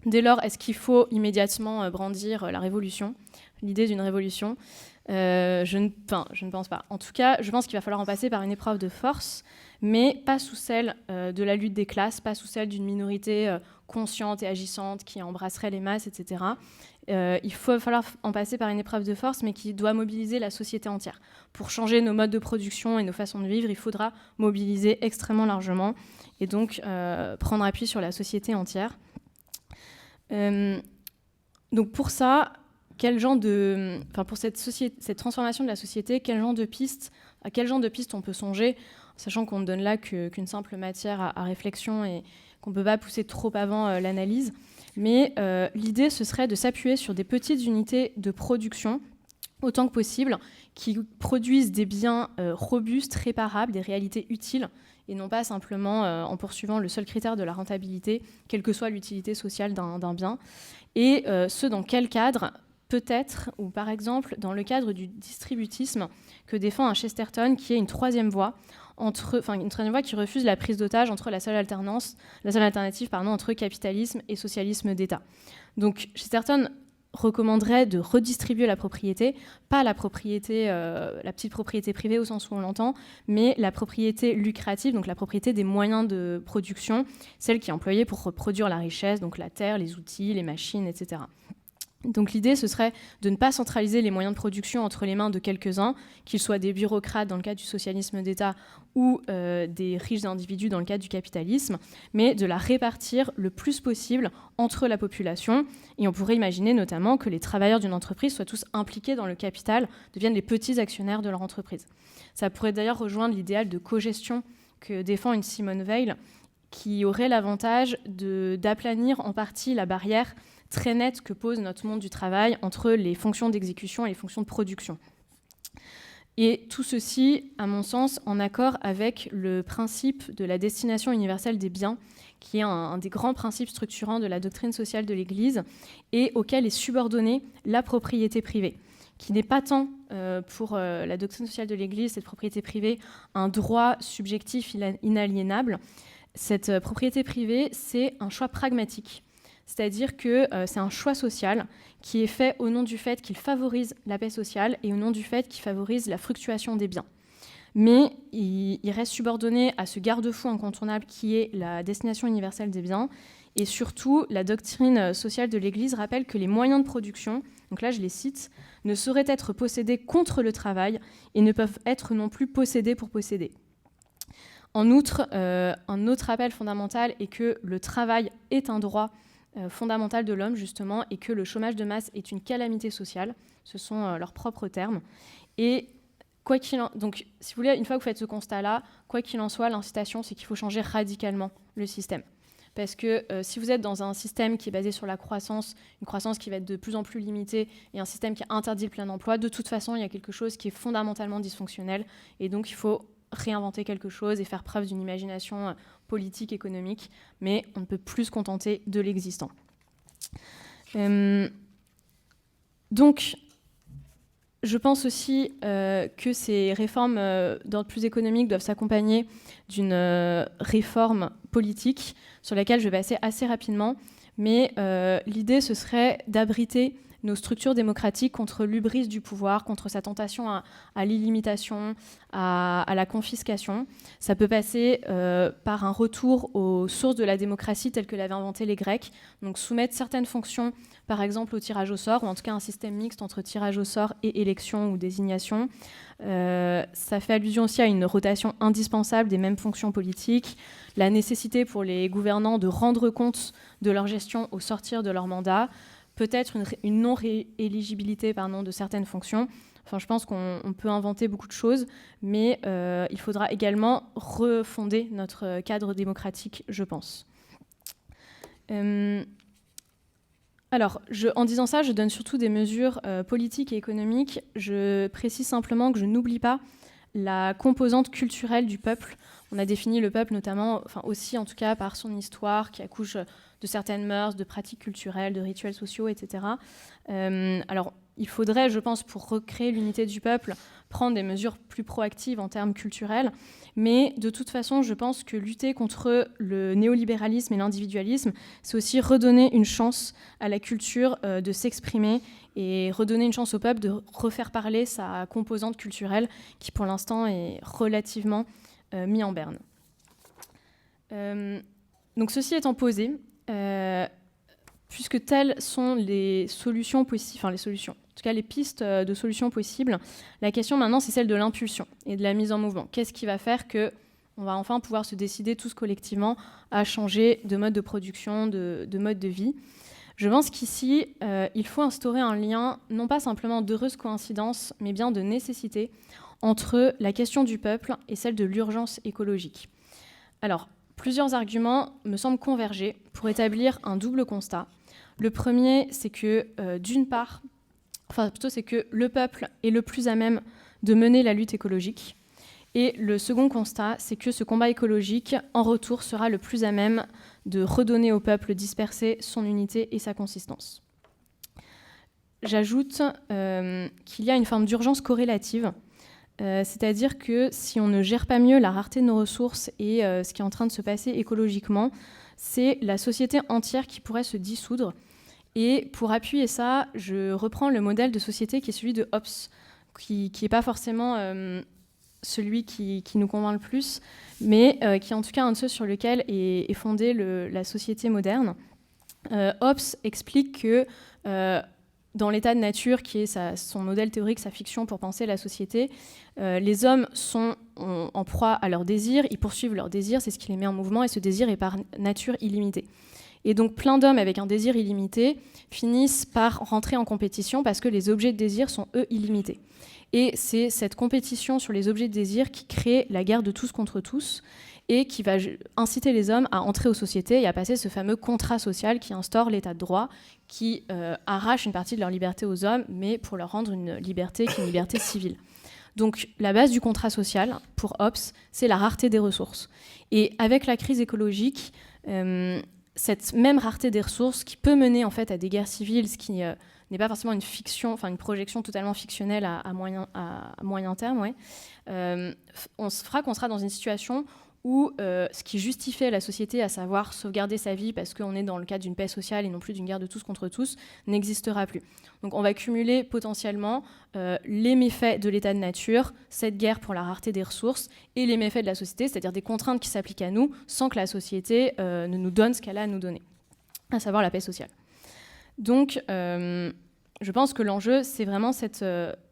Dès lors, est-ce qu'il faut immédiatement brandir la révolution, l'idée d'une révolution ? Je ne pense pas. En tout cas, je pense qu'il va falloir en passer par une épreuve de force, mais pas sous celle de la lutte des classes, pas sous celle d'une minorité consciente et agissante qui embrasserait les masses, etc. Il va falloir en passer par une épreuve de force, mais qui doit mobiliser la société entière. Pour changer nos modes de production et nos façons de vivre, il faudra mobiliser extrêmement largement et donc prendre appui sur la société entière. Donc pour ça, pour cette transformation de la société, à quel genre de pistes on peut songer, sachant qu'on ne donne là qu'une simple matière à réflexion et qu'on ne peut pas pousser trop avant l'analyse. Mais l'idée, ce serait de s'appuyer sur des petites unités de production, autant que possible, qui produisent des biens robustes, réparables, des réalités utiles, et non pas simplement en poursuivant le seul critère de la rentabilité, quelle que soit l'utilité sociale d'un bien. Et ce, dans quel cadre ? Peut-être, ou par exemple, dans le cadre du distributisme que défend un Chesterton, qui est une troisième voie, qui refuse la prise d'otage entre la seule alternative entre capitalisme et socialisme d'État. Donc Chesterton recommanderait de redistribuer la propriété, pas la propriété, la petite propriété privée au sens où on l'entend, mais la propriété lucrative, donc la propriété des moyens de production, celle qui est employée pour reproduire la richesse, donc la terre, les outils, les machines, etc. Donc l'idée, ce serait de ne pas centraliser les moyens de production entre les mains de quelques-uns, qu'ils soient des bureaucrates dans le cadre du socialisme d'État ou des riches individus dans le cadre du capitalisme, mais de la répartir le plus possible entre la population. Et on pourrait imaginer notamment que les travailleurs d'une entreprise soient tous impliqués dans le capital, deviennent les petits actionnaires de leur entreprise. Ça pourrait d'ailleurs rejoindre l'idéal de cogestion que défend une Simone Weil, qui aurait l'avantage d'aplanir en partie la barrière très nette que pose notre monde du travail entre les fonctions d'exécution et les fonctions de production. Et tout ceci, à mon sens, en accord avec le principe de la destination universelle des biens, qui est un des grands principes structurants de la doctrine sociale de l'Église et auquel est subordonnée la propriété privée, qui n'est pas tant pour la doctrine sociale de l'Église, cette propriété privée, un droit subjectif inaliénable. Cette propriété privée, c'est un choix pragmatique. C'est-à-dire que c'est un choix social qui est fait au nom du fait qu'il favorise la paix sociale et au nom du fait qu'il favorise la fluctuation des biens. Mais il reste subordonné à ce garde-fou incontournable qui est la destination universelle des biens. Et surtout, la doctrine sociale de l'Église rappelle que les moyens de production, donc là je les cite, ne sauraient être possédés contre le travail et ne peuvent être non plus possédés pour posséder. En outre, un autre rappel fondamental est que le travail est un droit fondamental de l'homme, justement, et que le chômage de masse est une calamité sociale. Ce sont leurs propres termes. Et donc, si vous voulez, une fois que vous faites ce constat-là, quoi qu'il en soit, l'incitation, c'est qu'il faut changer radicalement le système. Parce que si vous êtes dans un système qui est basé sur la croissance, une croissance qui va être de plus en plus limitée, et un système qui interdit le plein emploi, de toute façon, il y a quelque chose qui est fondamentalement dysfonctionnel. Et donc, il faut réinventer quelque chose et faire preuve d'une imagination politique, économique, mais on ne peut plus se contenter de l'existant. Donc, je pense aussi que ces réformes d'ordre plus économique doivent s'accompagner d'une réforme politique sur laquelle je vais passer assez rapidement, mais l'idée, ce serait d'abriter nos structures démocratiques contre l'hubris du pouvoir, contre sa tentation à l'illimitation, à la confiscation. Ça peut passer par un retour aux sources de la démocratie telles que l'avaient inventées les Grecs, donc soumettre certaines fonctions, par exemple au tirage au sort, ou en tout cas un système mixte entre tirage au sort et élection ou désignation. Ça fait allusion aussi à une rotation indispensable des mêmes fonctions politiques, la nécessité pour les gouvernants de rendre compte de leur gestion au sortir de leur mandat, peut-être une non-éligibilité de certaines fonctions. Enfin, je pense qu'on peut inventer beaucoup de choses, mais il faudra également refonder notre cadre démocratique, je pense. Alors, en disant ça, je donne surtout des mesures politiques et économiques. Je précise simplement que je n'oublie pas la composante culturelle du peuple. On a défini le peuple notamment, enfin aussi en tout cas par son histoire qui accouche de certaines mœurs, de pratiques culturelles, de rituels sociaux, etc. Alors, il faudrait, je pense, pour recréer l'unité du peuple, prendre des mesures plus proactives en termes culturels. Mais de toute façon, je pense que lutter contre le néolibéralisme et l'individualisme, c'est aussi redonner une chance à la culture de s'exprimer et redonner une chance au peuple de refaire parler sa composante culturelle qui, pour l'instant, est relativement mis en berne. Donc, ceci étant posé, puisque telles sont les solutions possibles, enfin les solutions, en tout cas les pistes de solutions possibles, la question maintenant c'est celle de l'impulsion et de la mise en mouvement. Qu'est-ce qui va faire qu'on va enfin pouvoir se décider tous collectivement à changer de mode de production, de mode de vie? Je pense qu'ici, il faut instaurer un lien, non pas simplement d'heureuse coïncidence, mais bien de nécessité, entre la question du peuple et celle de l'urgence écologique. Alors, plusieurs arguments me semblent converger pour établir un double constat. Le premier, c'est que, d'une part, c'est que le peuple est le plus à même de mener la lutte écologique. Et le second constat, c'est que ce combat écologique, en retour, sera le plus à même de redonner au peuple dispersé son unité et sa consistance. J'ajoute qu'il y a une forme d'urgence corrélative, c'est-à-dire que si on ne gère pas mieux la rareté de nos ressources et ce qui est en train de se passer écologiquement, c'est la société entière qui pourrait se dissoudre. Et pour appuyer ça, je reprends le modèle de société qui est celui de Hobbes, qui n'est pas forcément celui qui nous convainc le plus, mais qui est en tout cas un de ceux sur lequel est fondée la société moderne. Hobbes explique que dans l'état de nature, qui est son modèle théorique, sa fiction pour penser la société, les hommes sont en proie à leurs désirs, ils poursuivent leurs désirs, c'est ce qui les met en mouvement, et ce désir est par nature illimité. Et donc plein d'hommes avec un désir illimité finissent par rentrer en compétition parce que les objets de désir sont, eux, illimités. Et c'est cette compétition sur les objets de désir qui crée la guerre de tous contre tous et qui va inciter les hommes à entrer aux sociétés et à passer ce fameux contrat social qui instaure l'état de droit, qui arrache une partie de leur liberté aux hommes, mais pour leur rendre une liberté qui est une liberté civile. Donc la base du contrat social, pour Hobbes, c'est la rareté des ressources. Et avec la crise écologique, cette même rareté des ressources qui peut mener en fait à des guerres civiles, ce qui n'est pas forcément une fiction, enfin une projection totalement fictionnelle à moyen terme, on fera qu'on sera dans une situation où ce qui justifiait la société, à savoir sauvegarder sa vie parce qu'on est dans le cadre d'une paix sociale et non plus d'une guerre de tous contre tous, n'existera plus. Donc on va cumuler potentiellement les méfaits de l'état de nature, cette guerre pour la rareté des ressources, et les méfaits de la société, c'est-à-dire des contraintes qui s'appliquent à nous sans que la société ne nous donne ce qu'elle a à nous donner, à savoir la paix sociale. Donc je pense que l'enjeu, c'est vraiment cette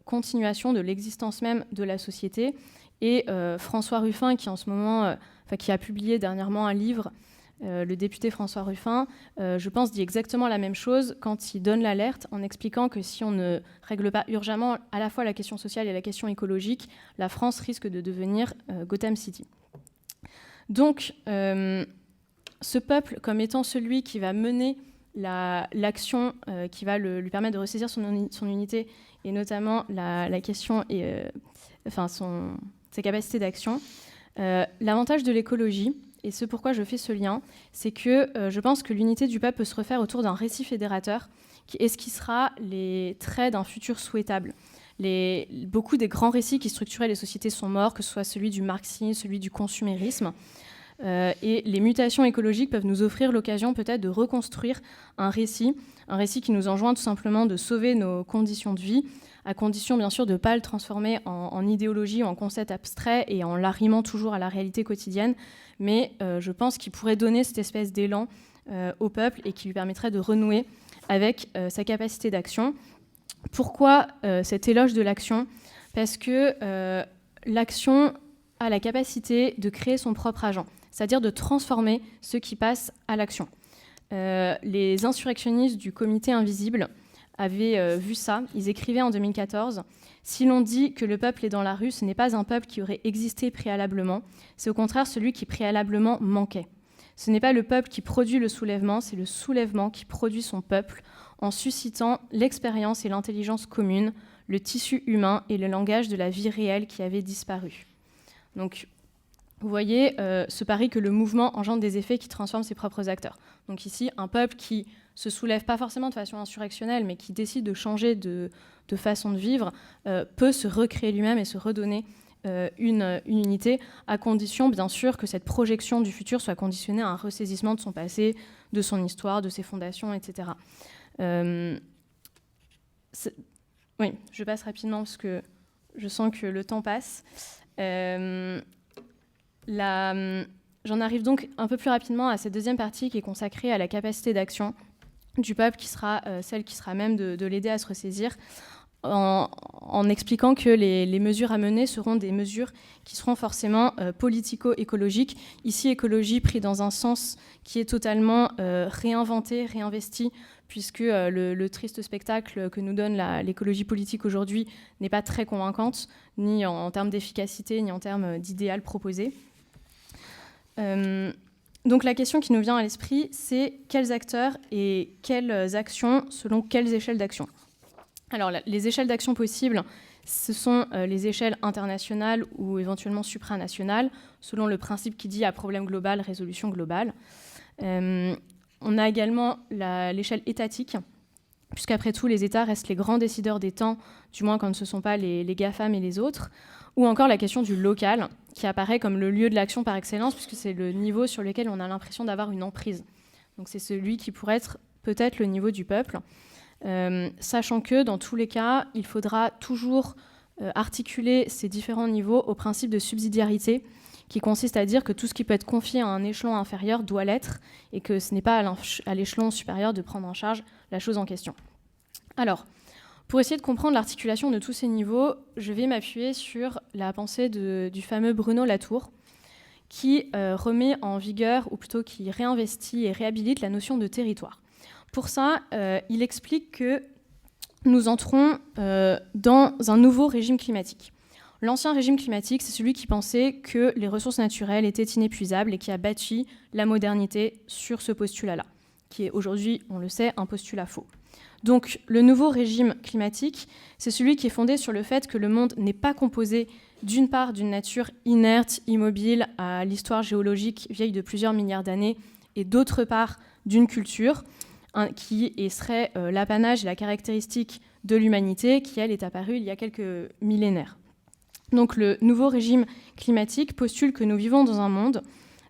continuation de l'existence même de la société. Et François Ruffin, qui en ce moment, qui a publié dernièrement un livre, le député François Ruffin, je pense, dit exactement la même chose quand il donne l'alerte en expliquant que si on ne règle pas urgemment à la fois la question sociale et la question écologique, la France risque de devenir Gotham City. Donc, ce peuple, comme étant celui qui va mener l'action qui va lui permettre de ressaisir son unité, et notamment la question et ses capacités d'action. L'avantage de l'écologie, et ce pourquoi je fais ce lien, c'est que je pense que l'unité du peuple peut se refaire autour d'un récit fédérateur qui esquissera les traits d'un futur souhaitable. Beaucoup des grands récits qui structuraient les sociétés sont morts, que ce soit celui du marxisme, celui du consumérisme. Et les mutations écologiques peuvent nous offrir l'occasion peut-être de reconstruire un récit qui nous enjoint tout simplement de sauver nos conditions de vie, à condition bien sûr de ne pas le transformer en idéologie ou en concept abstrait et en l'arrimant toujours à la réalité quotidienne, mais je pense qu'il pourrait donner cette espèce d'élan au peuple et qui lui permettrait de renouer avec sa capacité d'action. Pourquoi cet éloge de l'action ? Parce que l'action a la capacité de créer son propre agent, c'est-à-dire de transformer ceux qui passent à l'action. Les insurrectionnistes du Comité Invisible avaient vu ça. Ils écrivaient en 2014 « Si l'on dit que le peuple est dans la rue, ce n'est pas un peuple qui aurait existé préalablement, c'est au contraire celui qui préalablement manquait. Ce n'est pas le peuple qui produit le soulèvement, c'est le soulèvement qui produit son peuple, en suscitant l'expérience et l'intelligence commune, le tissu humain et le langage de la vie réelle qui avait disparu. » Donc, vous voyez ce pari que le mouvement engendre des effets qui transforment ses propres acteurs. Donc ici, un peuple qui se soulève pas forcément de façon insurrectionnelle, mais qui décide de changer de façon de vivre, peut se recréer lui-même et se redonner une unité, à condition, bien sûr, que cette projection du futur soit conditionnée à un ressaisissement de son passé, de son histoire, de ses fondations, etc. Oui, je passe rapidement parce que je sens que le temps passe. J'en arrive donc un peu plus rapidement à cette deuxième partie qui est consacrée à la capacité d'action du peuple, qui sera celle qui sera même de l'aider à se ressaisir, en expliquant que les mesures à mener seront des mesures qui seront forcément politico-écologiques. Ici, écologie pris dans un sens qui est totalement réinventé, réinvesti, puisque le triste spectacle que nous donne l'écologie politique aujourd'hui n'est pas très convaincante, ni en termes d'efficacité, ni en termes d'idéal proposé. Donc la question qui nous vient à l'esprit, c'est quels acteurs et quelles actions selon quelles échelles d'action ? Alors les échelles d'action possibles, ce sont les échelles internationales ou éventuellement supranationales, selon le principe qui dit à problème global, résolution globale. On a également l'échelle étatique, puisqu'après tout, les États restent les grands décideurs des temps, du moins quand ce ne sont pas les GAFAM et les autres, ou encore la question du local, qui apparaît comme le lieu de l'action par excellence, puisque c'est le niveau sur lequel on a l'impression d'avoir une emprise. Donc c'est celui qui pourrait être peut-être le niveau du peuple, sachant que dans tous les cas, il faudra toujours articuler ces différents niveaux au principe de subsidiarité, qui consiste à dire que tout ce qui peut être confié à un échelon inférieur doit l'être, et que ce n'est pas à l'échelon supérieur de prendre en charge la chose en question. Alors, pour essayer de comprendre l'articulation de tous ces niveaux, je vais m'appuyer sur la pensée du fameux Bruno Latour, qui remet en vigueur, ou plutôt qui réinvestit et réhabilite la notion de territoire. Pour ça, il explique que nous entrons dans un nouveau régime climatique. L'ancien régime climatique, c'est celui qui pensait que les ressources naturelles étaient inépuisables et qui a bâti la modernité sur ce postulat-là, qui est aujourd'hui, on le sait, un postulat faux. Donc le nouveau régime climatique, c'est celui qui est fondé sur le fait que le monde n'est pas composé d'une part d'une nature inerte, immobile, à l'histoire géologique vieille de plusieurs milliards d'années, et d'autre part d'une culture qui serait l'apanage et la caractéristique de l'humanité, qui elle est apparue il y a quelques millénaires. Donc le nouveau régime climatique postule que nous vivons dans un monde,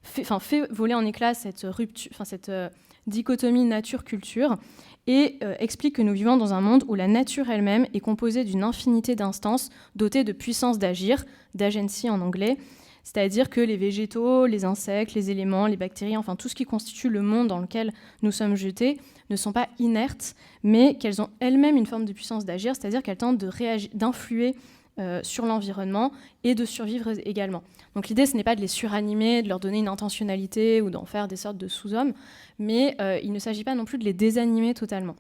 fait voler en éclats cette dichotomie nature-culture, et explique que nous vivons dans un monde où la nature elle-même est composée d'une infinité d'instances dotées de puissance d'agir, d'agency en anglais, c'est-à-dire que les végétaux, les insectes, les éléments, les bactéries, enfin tout ce qui constitue le monde dans lequel nous sommes jetés, ne sont pas inertes, mais qu'elles ont elles-mêmes une forme de puissance d'agir, c'est-à-dire qu'elles tentent d'influer sur l'environnement et de survivre également. Donc l'idée, ce n'est pas de les suranimer, de leur donner une intentionnalité ou d'en faire des sortes de sous-hommes, mais il ne s'agit pas non plus de les désanimer totalement.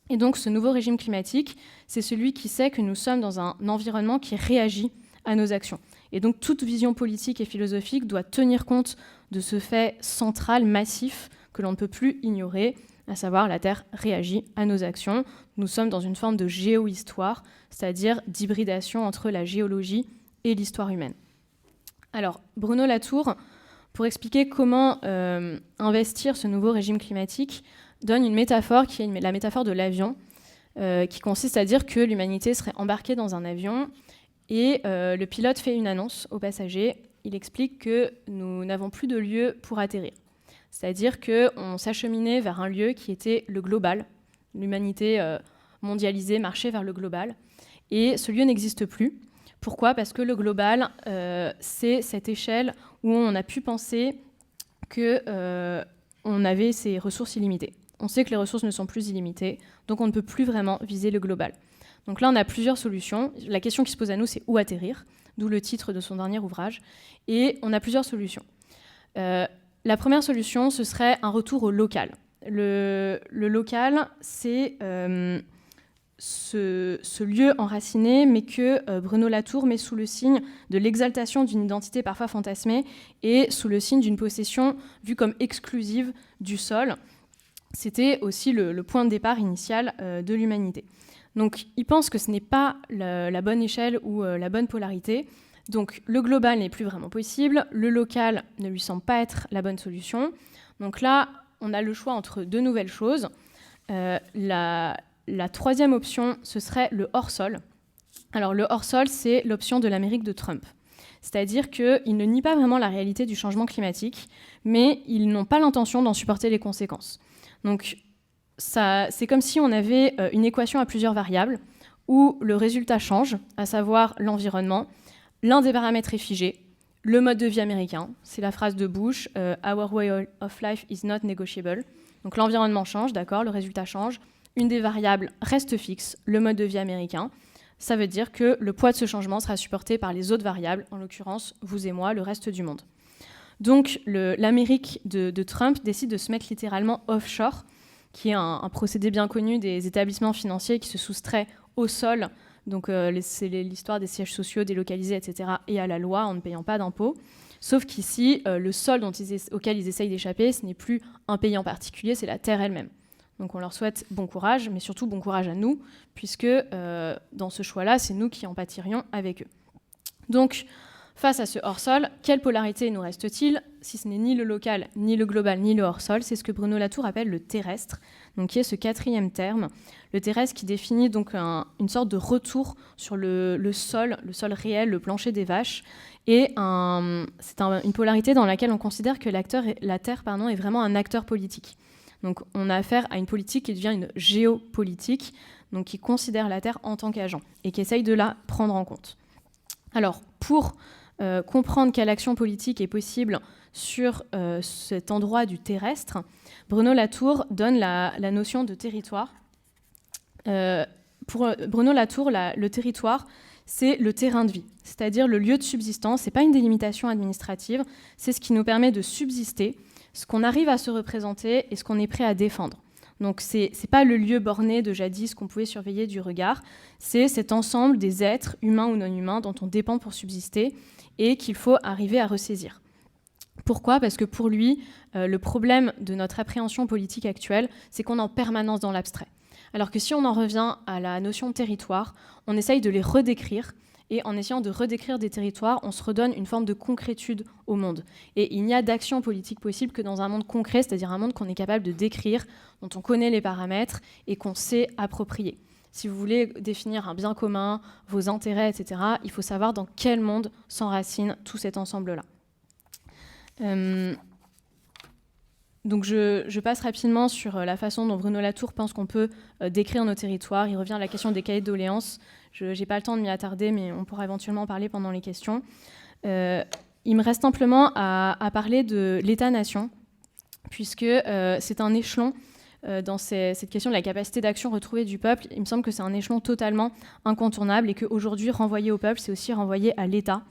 Et donc ce nouveau régime climatique, c'est celui qui sait que nous sommes dans un environnement qui réagit à nos actions. Et donc toute vision politique et philosophique doit tenir compte de ce fait central, massif, que l'on ne peut plus ignorer, à savoir la Terre réagit à nos actions. Nous sommes dans une forme de géohistoire, c'est-à-dire d'hybridation entre la géologie et l'histoire humaine. Alors, Bruno Latour, pour expliquer comment investir ce nouveau régime climatique, donne une métaphore qui est la métaphore de l'avion, qui consiste à dire que l'humanité serait embarquée dans un avion et le pilote fait une annonce aux passagers il explique que nous n'avons plus de lieu pour atterrir. C'est-à-dire qu'on s'acheminait vers un lieu qui était le global. L'humanité mondialisée marchait vers le global. Et ce lieu n'existe plus. Pourquoi ? Parce que le global, c'est cette échelle où on a pu penser qu'on avait ces ressources illimitées. On sait que les ressources ne sont plus illimitées, donc on ne peut plus vraiment viser le global. Donc là, on a plusieurs solutions. La question qui se pose à nous, c'est où atterrir, d'où le titre de son dernier ouvrage. Et on a plusieurs solutions. La première solution, ce serait un retour au local. Le local, c'est ce lieu enraciné, mais que Bruno Latour met sous le signe de l'exaltation d'une identité parfois fantasmée et sous le signe d'une possession vue comme exclusive du sol. C'était aussi le point de départ initial de l'humanité. Donc il pense que ce n'est pas la bonne échelle ou la bonne polarité. Donc le global n'est plus vraiment possible, le local ne lui semble pas être la bonne solution. Donc là, on a le choix entre deux nouvelles choses. La troisième option, ce serait le hors-sol. Alors le hors-sol, c'est l'option de l'Amérique de Trump. C'est-à-dire qu'ils ne nient pas vraiment la réalité du changement climatique, mais ils n'ont pas l'intention d'en supporter les conséquences. Donc c'est comme si on avait une équation à plusieurs variables, où le résultat change, à savoir l'environnement. L'un des paramètres est figé, le mode de vie américain. C'est la phrase de Bush, « Our way of life is not negotiable ». Donc l'environnement change, d'accord, le résultat change. Une des variables reste fixe, le mode de vie américain. Ça veut dire que le poids de ce changement sera supporté par les autres variables, en l'occurrence, vous et moi, le reste du monde. Donc l'Amérique de Trump décide de se mettre littéralement offshore, qui est un procédé bien connu des établissements financiers qui se soustraient au sol. Donc c'est l'histoire des sièges sociaux délocalisés, etc., et à la loi en ne payant pas d'impôts. Sauf qu'ici, le sol auquel ils essayent d'échapper, ce n'est plus un pays en particulier, c'est la terre elle-même. Donc on leur souhaite bon courage, mais surtout bon courage à nous, puisque dans ce choix-là, c'est nous qui en pâtirions avec eux. Donc, face à ce hors-sol, quelle polarité nous reste-t-il ? Si ce n'est ni le local, ni le global, ni le hors-sol, c'est ce que Bruno Latour appelle le terrestre, donc qui est ce quatrième terme. Le terrestre qui définit donc une sorte de retour sur le sol réel, le plancher des vaches. Et c'est une polarité dans laquelle on considère que la Terre est vraiment un acteur politique. Donc on a affaire à une politique qui devient une géopolitique, donc qui considère la Terre en tant qu'agent et qui essaye de la prendre en compte. Alors pour comprendre quelle action politique est possible sur cet endroit du terrestre, Bruno Latour donne la notion de territoire. Pour Bruno Latour, le territoire, c'est le terrain de vie, c'est-à-dire le lieu de subsistance. Ce n'est pas une délimitation administrative, c'est ce qui nous permet de subsister, ce qu'on arrive à se représenter et ce qu'on est prêt à défendre. Donc c'est pas le lieu borné de jadis qu'on pouvait surveiller du regard, c'est cet ensemble des êtres, humains ou non humains, dont on dépend pour subsister et qu'il faut arriver à ressaisir. Pourquoi ? Parce que pour lui, le problème de notre appréhension politique actuelle, c'est qu'on est en permanence dans l'abstrait. Alors que si on en revient à la notion de territoire, on essaye de les redécrire, et en essayant de redécrire des territoires, on se redonne une forme de concrétude au monde. Et il n'y a d'action politique possible que dans un monde concret, c'est-à-dire un monde qu'on est capable de décrire, dont on connaît les paramètres et qu'on sait approprier. Si vous voulez définir un bien commun, vos intérêts, etc., il faut savoir dans quel monde s'enracine tout cet ensemble-là. Donc je passe rapidement sur la façon dont Bruno Latour pense qu'on peut décrire nos territoires. Il revient à la question des cahiers de doléances. Je n'ai pas le temps de m'y attarder, mais on pourra éventuellement en parler pendant les questions. Il me reste simplement à parler de l'État-nation, puisque c'est un échelon dans cette question de la capacité d'action retrouvée du peuple. Il me semble que c'est un échelon totalement incontournable et qu'aujourd'hui, renvoyer au peuple, c'est aussi renvoyer à l'État.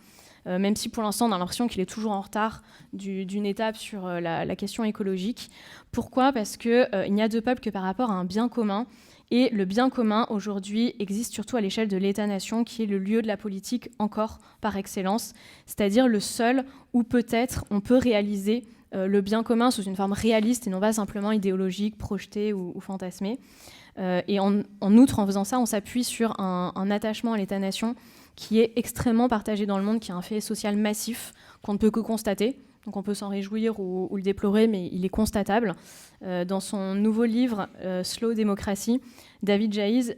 Même si pour l'instant on a l'impression qu'il est toujours en retard d'une étape sur la question écologique. Pourquoi ? Parce qu'il n'y a de peuple que par rapport à un bien commun, et le bien commun aujourd'hui existe surtout à l'échelle de l'État-nation, qui est le lieu de la politique encore par excellence, c'est-à-dire le seul où peut-être on peut réaliser le bien commun sous une forme réaliste et non pas simplement idéologique, projetée ou fantasmée. Et en outre, en faisant ça, on s'appuie sur un attachement à l'État-nation qui est extrêmement partagé dans le monde, qui est un fait social massif qu'on ne peut que constater. Donc on peut s'en réjouir ou le déplorer, mais il est constatable. Dans son nouveau livre « Slow Democracy », David Jaiz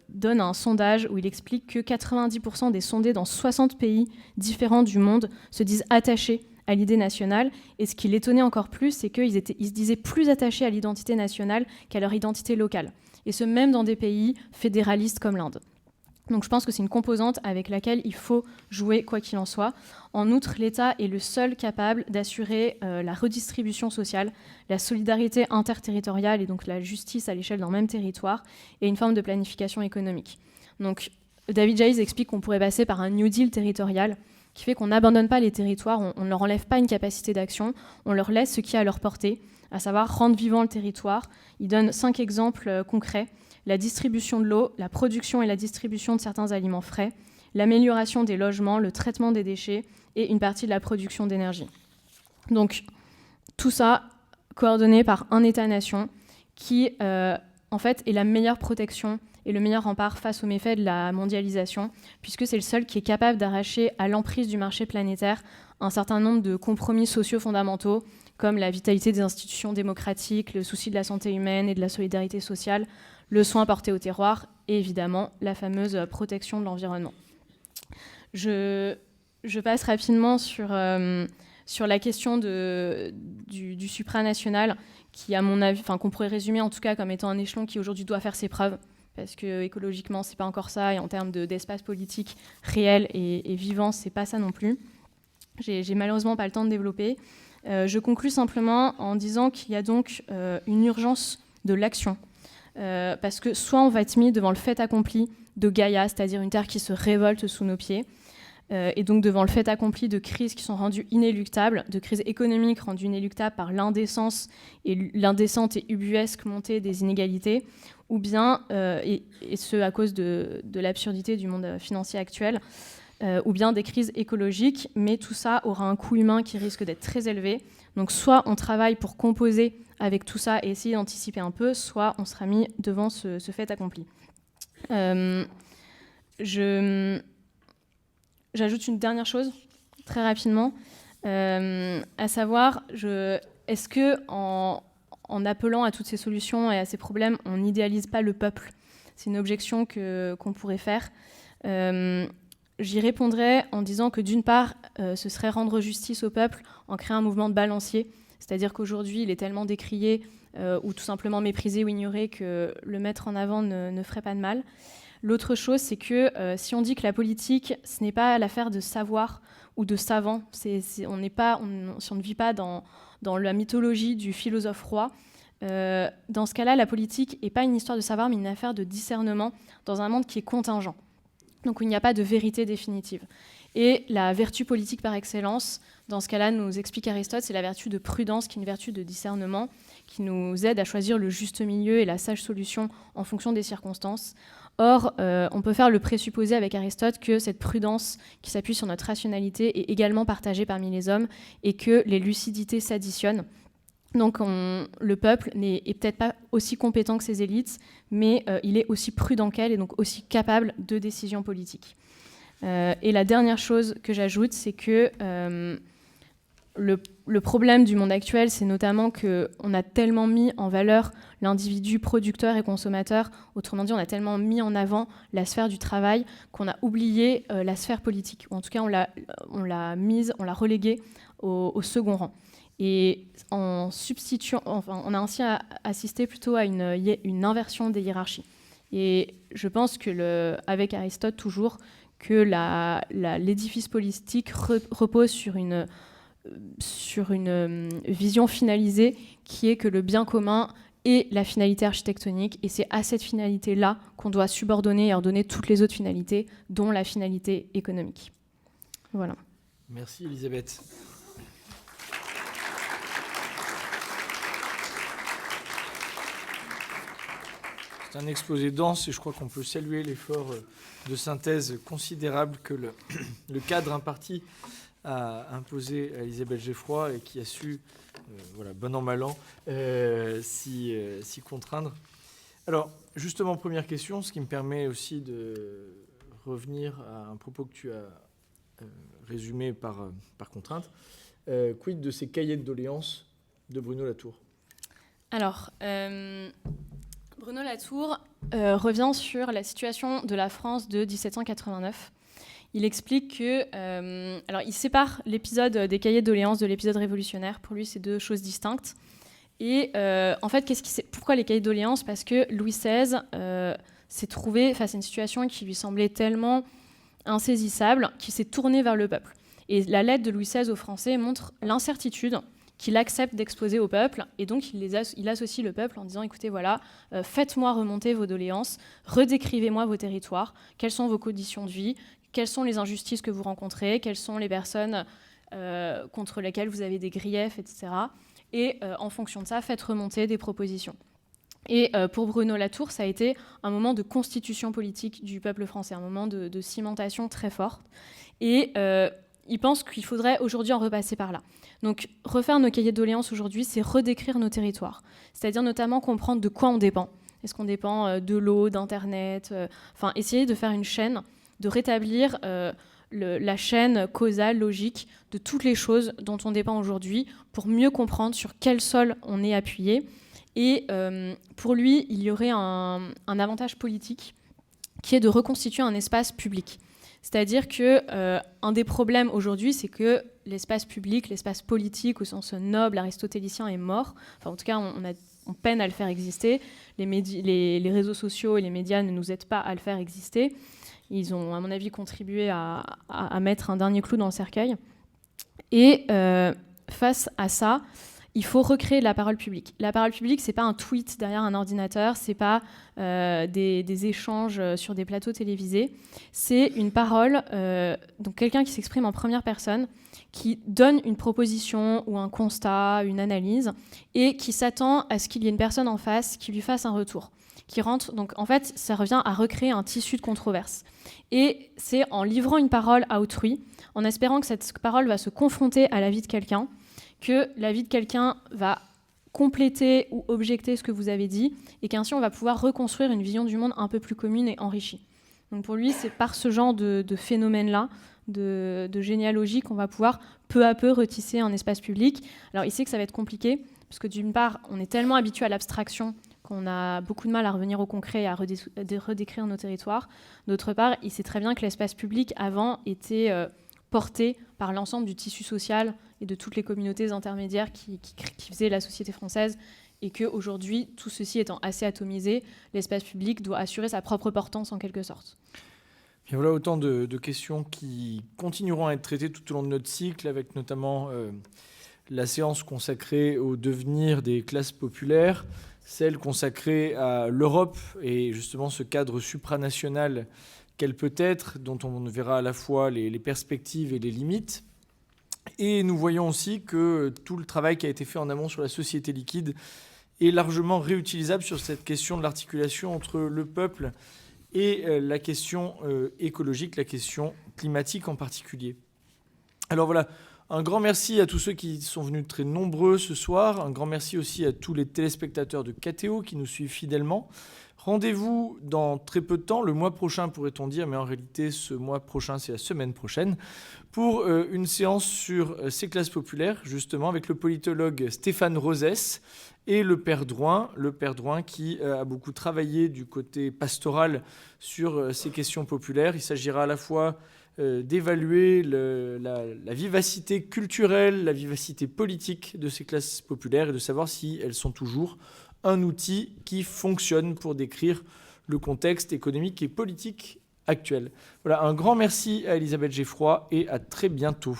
donne un sondage où il explique que 90% des sondés dans 60 pays différents du monde se disent attachés à l'idée nationale. Et ce qui l'étonnait encore plus, c'est qu'ils se disaient plus attachés à l'identité nationale qu'à leur identité locale. Et ce, même dans des pays fédéralistes comme l'Inde. Donc je pense que c'est une composante avec laquelle il faut jouer quoi qu'il en soit. En outre, l'État est le seul capable d'assurer la redistribution sociale, la solidarité interterritoriale et donc la justice à l'échelle d'un même territoire et une forme de planification économique. Donc David Jaiz explique qu'on pourrait passer par un New Deal territorial qui fait qu'on n'abandonne pas les territoires, on ne leur enlève pas une capacité d'action, on leur laisse ce qui est à leur portée, à savoir rendre vivant le territoire. Il donne 5 exemples concrets. La distribution de l'eau, la production et la distribution de certains aliments frais, l'amélioration des logements, le traitement des déchets et une partie de la production d'énergie. Donc, tout ça coordonné par un État-nation qui, en fait, est la meilleure protection et le meilleur rempart face aux méfaits de la mondialisation, puisque c'est le seul qui est capable d'arracher à l'emprise du marché planétaire un certain nombre de compromis sociaux fondamentaux, comme la vitalité des institutions démocratiques, le souci de la santé humaine et de la solidarité sociale, le soin porté au terroir et évidemment la fameuse protection de l'environnement. Je passe rapidement sur la question du supranational qui, à mon avis, qu'on pourrait résumer en tout cas comme étant un échelon qui aujourd'hui doit faire ses preuves, parce que écologiquement c'est pas encore ça et en termes d'espace politique réel et vivant c'est pas ça non plus. J'ai malheureusement pas le temps de développer. Je conclus simplement en disant qu'il y a donc une urgence de l'action. Parce que soit on va être mis devant le fait accompli de Gaïa, c'est-à-dire une terre qui se révolte sous nos pieds, et donc devant le fait accompli de crises qui sont rendues inéluctables, de crises économiques rendues inéluctables par l'indécente et ubuesque montée des inégalités, ou bien, et ce à cause de l'absurdité du monde financier actuel, ou bien des crises écologiques, mais tout ça aura un coût humain qui risque d'être très élevé. Donc soit on travaille pour composer avec tout ça et essayer d'anticiper un peu, soit on sera mis devant ce fait accompli. J'ajoute une dernière chose, très rapidement, à savoir, est-ce que en appelant à toutes ces solutions et à ces problèmes, on n'idéalise pas le peuple ? C'est une objection qu'on pourrait faire. J'y répondrai en disant que d'une part, ce serait rendre justice au peuple en créant un mouvement de balancier, c'est-à-dire qu'aujourd'hui, il est tellement décrié ou tout simplement méprisé ou ignoré que le mettre en avant ne ferait pas de mal. L'autre chose, c'est que si on dit que la politique, ce n'est pas l'affaire de savoir ou de savants, si on ne vit pas dans la mythologie du philosophe roi, dans ce cas-là, la politique n'est pas une histoire de savoir, mais une affaire de discernement dans un monde qui est contingent. Donc où il n'y a pas de vérité définitive. Et la vertu politique par excellence, dans ce cas-là, nous explique Aristote, c'est la vertu de prudence, qui est une vertu de discernement, qui nous aide à choisir le juste milieu et la sage solution en fonction des circonstances. Or, on peut faire le présupposé avec Aristote que cette prudence qui s'appuie sur notre rationalité est également partagée parmi les hommes et que les lucidités s'additionnent. Donc le peuple est peut-être pas aussi compétent que ses élites, mais il est aussi prudent qu'elles et donc aussi capable de décisions politiques. Et la dernière chose que j'ajoute, c'est que le problème du monde actuel, c'est notamment qu'on a tellement mis en valeur l'individu producteur et consommateur, autrement dit, on a tellement mis en avant la sphère du travail qu'on a oublié la sphère politique, ou en tout cas on l'a reléguée au second rang. Et en substituant, on a ainsi assisté plutôt à une inversion des hiérarchies. Et je pense que, avec Aristote toujours, que l'édifice politique repose sur une vision finalisée qui est que le bien commun est la finalité architectonique. Et c'est à cette finalité-là qu'on doit subordonner et ordonner toutes les autres finalités, dont la finalité économique. Voilà. Merci Elisabeth. C'est un exposé dense et je crois qu'on peut saluer l'effort de synthèse considérable que le cadre imparti a imposé à Elisabeth Geffroy et qui a su, bon an, mal an, s'y contraindre. Alors, justement, première question, ce qui me permet aussi de revenir à un propos que tu as résumé par contrainte. Quid de ces cahiers de doléances de Bruno Latour? Alors, Bruno Latour revient sur la situation de la France de 1789. Il explique que... alors, il sépare l'épisode des cahiers de doléances de l'épisode révolutionnaire. Pour lui, c'est deux choses distinctes. Et en fait, pourquoi les cahiers de doléances? Parce que Louis XVI s'est trouvé face à une situation qui lui semblait tellement insaisissable qu'il s'est tourné vers le peuple. Et la lettre de Louis XVI aux Français montre l'incertitude qu'il accepte d'exposer au peuple, et donc il associe le peuple en disant, écoutez, voilà, faites-moi remonter vos doléances, redécrivez-moi vos territoires, quelles sont vos conditions de vie, quelles sont les injustices que vous rencontrez, quelles sont les personnes contre lesquelles vous avez des griefs, etc. Et en fonction de ça, faites remonter des propositions. Et pour Bruno Latour, ça a été un moment de constitution politique du peuple français, un moment de cimentation très forte. Et il pense qu'il faudrait aujourd'hui en repasser par là. Donc refaire nos cahiers de doléances aujourd'hui, c'est redécrire nos territoires. C'est-à-dire notamment comprendre de quoi on dépend. Est-ce qu'on dépend de l'eau, d'Internet, enfin essayer de faire une chaîne, de rétablir la chaîne causale, logique de toutes les choses dont on dépend aujourd'hui pour mieux comprendre sur quel sol on est appuyé. Et pour lui, il y aurait un avantage politique qui est de reconstituer un espace public. C'est-à-dire qu'un des problèmes aujourd'hui, c'est que l'espace public, l'espace politique au sens noble, aristotélicien est mort. Enfin, en tout cas, on peine à le faire exister. Les réseaux sociaux et les médias ne nous aident pas à le faire exister. Ils ont, à mon avis, contribué à mettre un dernier clou dans le cercueil. Et face à ça, il faut recréer de la parole publique. La parole publique, c'est pas un tweet derrière un ordinateur, c'est pas des échanges sur des plateaux télévisés. C'est une parole, donc quelqu'un qui s'exprime en première personne, qui donne une proposition ou un constat, une analyse, et qui s'attend à ce qu'il y ait une personne en face qui lui fasse un retour, qui rentre. Donc en fait, ça revient à recréer un tissu de controverse. Et c'est en livrant une parole à autrui, en espérant que cette parole va se confronter à la vie de quelqu'un, que la vie de quelqu'un va compléter ou objecter ce que vous avez dit, et qu'ainsi on va pouvoir reconstruire une vision du monde un peu plus commune et enrichie. Donc pour lui, c'est par ce genre de phénomène-là, de généalogie, qu'on va pouvoir peu à peu retisser un espace public. Alors il sait que ça va être compliqué, parce que d'une part, on est tellement habitué à l'abstraction qu'on a beaucoup de mal à revenir au concret et à redécrire nos territoires. D'autre part, il sait très bien que l'espace public, avant, était porté par l'ensemble du tissu social et de toutes les communautés intermédiaires qui faisaient la société française, et qu'aujourd'hui, tout ceci étant assez atomisé, l'espace public doit assurer sa propre portance en quelque sorte. Bien, voilà autant de questions qui continueront à être traitées tout au long de notre cycle, avec notamment la séance consacrée au devenir des classes populaires, celle consacrée à l'Europe et justement ce cadre supranational qu'elle peut être, dont on verra à la fois les perspectives et les limites. Et nous voyons aussi que tout le travail qui a été fait en amont sur la société liquide est largement réutilisable sur cette question de l'articulation entre le peuple et la question écologique, la question climatique en particulier. Alors voilà, un grand merci à tous ceux qui sont venus très nombreux ce soir. Un grand merci aussi à tous les téléspectateurs de KTO qui nous suivent fidèlement. Rendez-vous dans très peu de temps, le mois prochain pourrait-on dire, mais en réalité ce mois prochain c'est la semaine prochaine, pour une séance sur ces classes populaires, justement avec le politologue Stéphane Rosès et le père Drouin qui a beaucoup travaillé du côté pastoral sur ces questions populaires. Il s'agira à la fois d'évaluer la vivacité culturelle, la vivacité politique de ces classes populaires et de savoir si elles sont toujours un outil qui fonctionne pour décrire le contexte économique et politique actuel. Voilà, un grand merci à Elisabeth Geffroy et à très bientôt.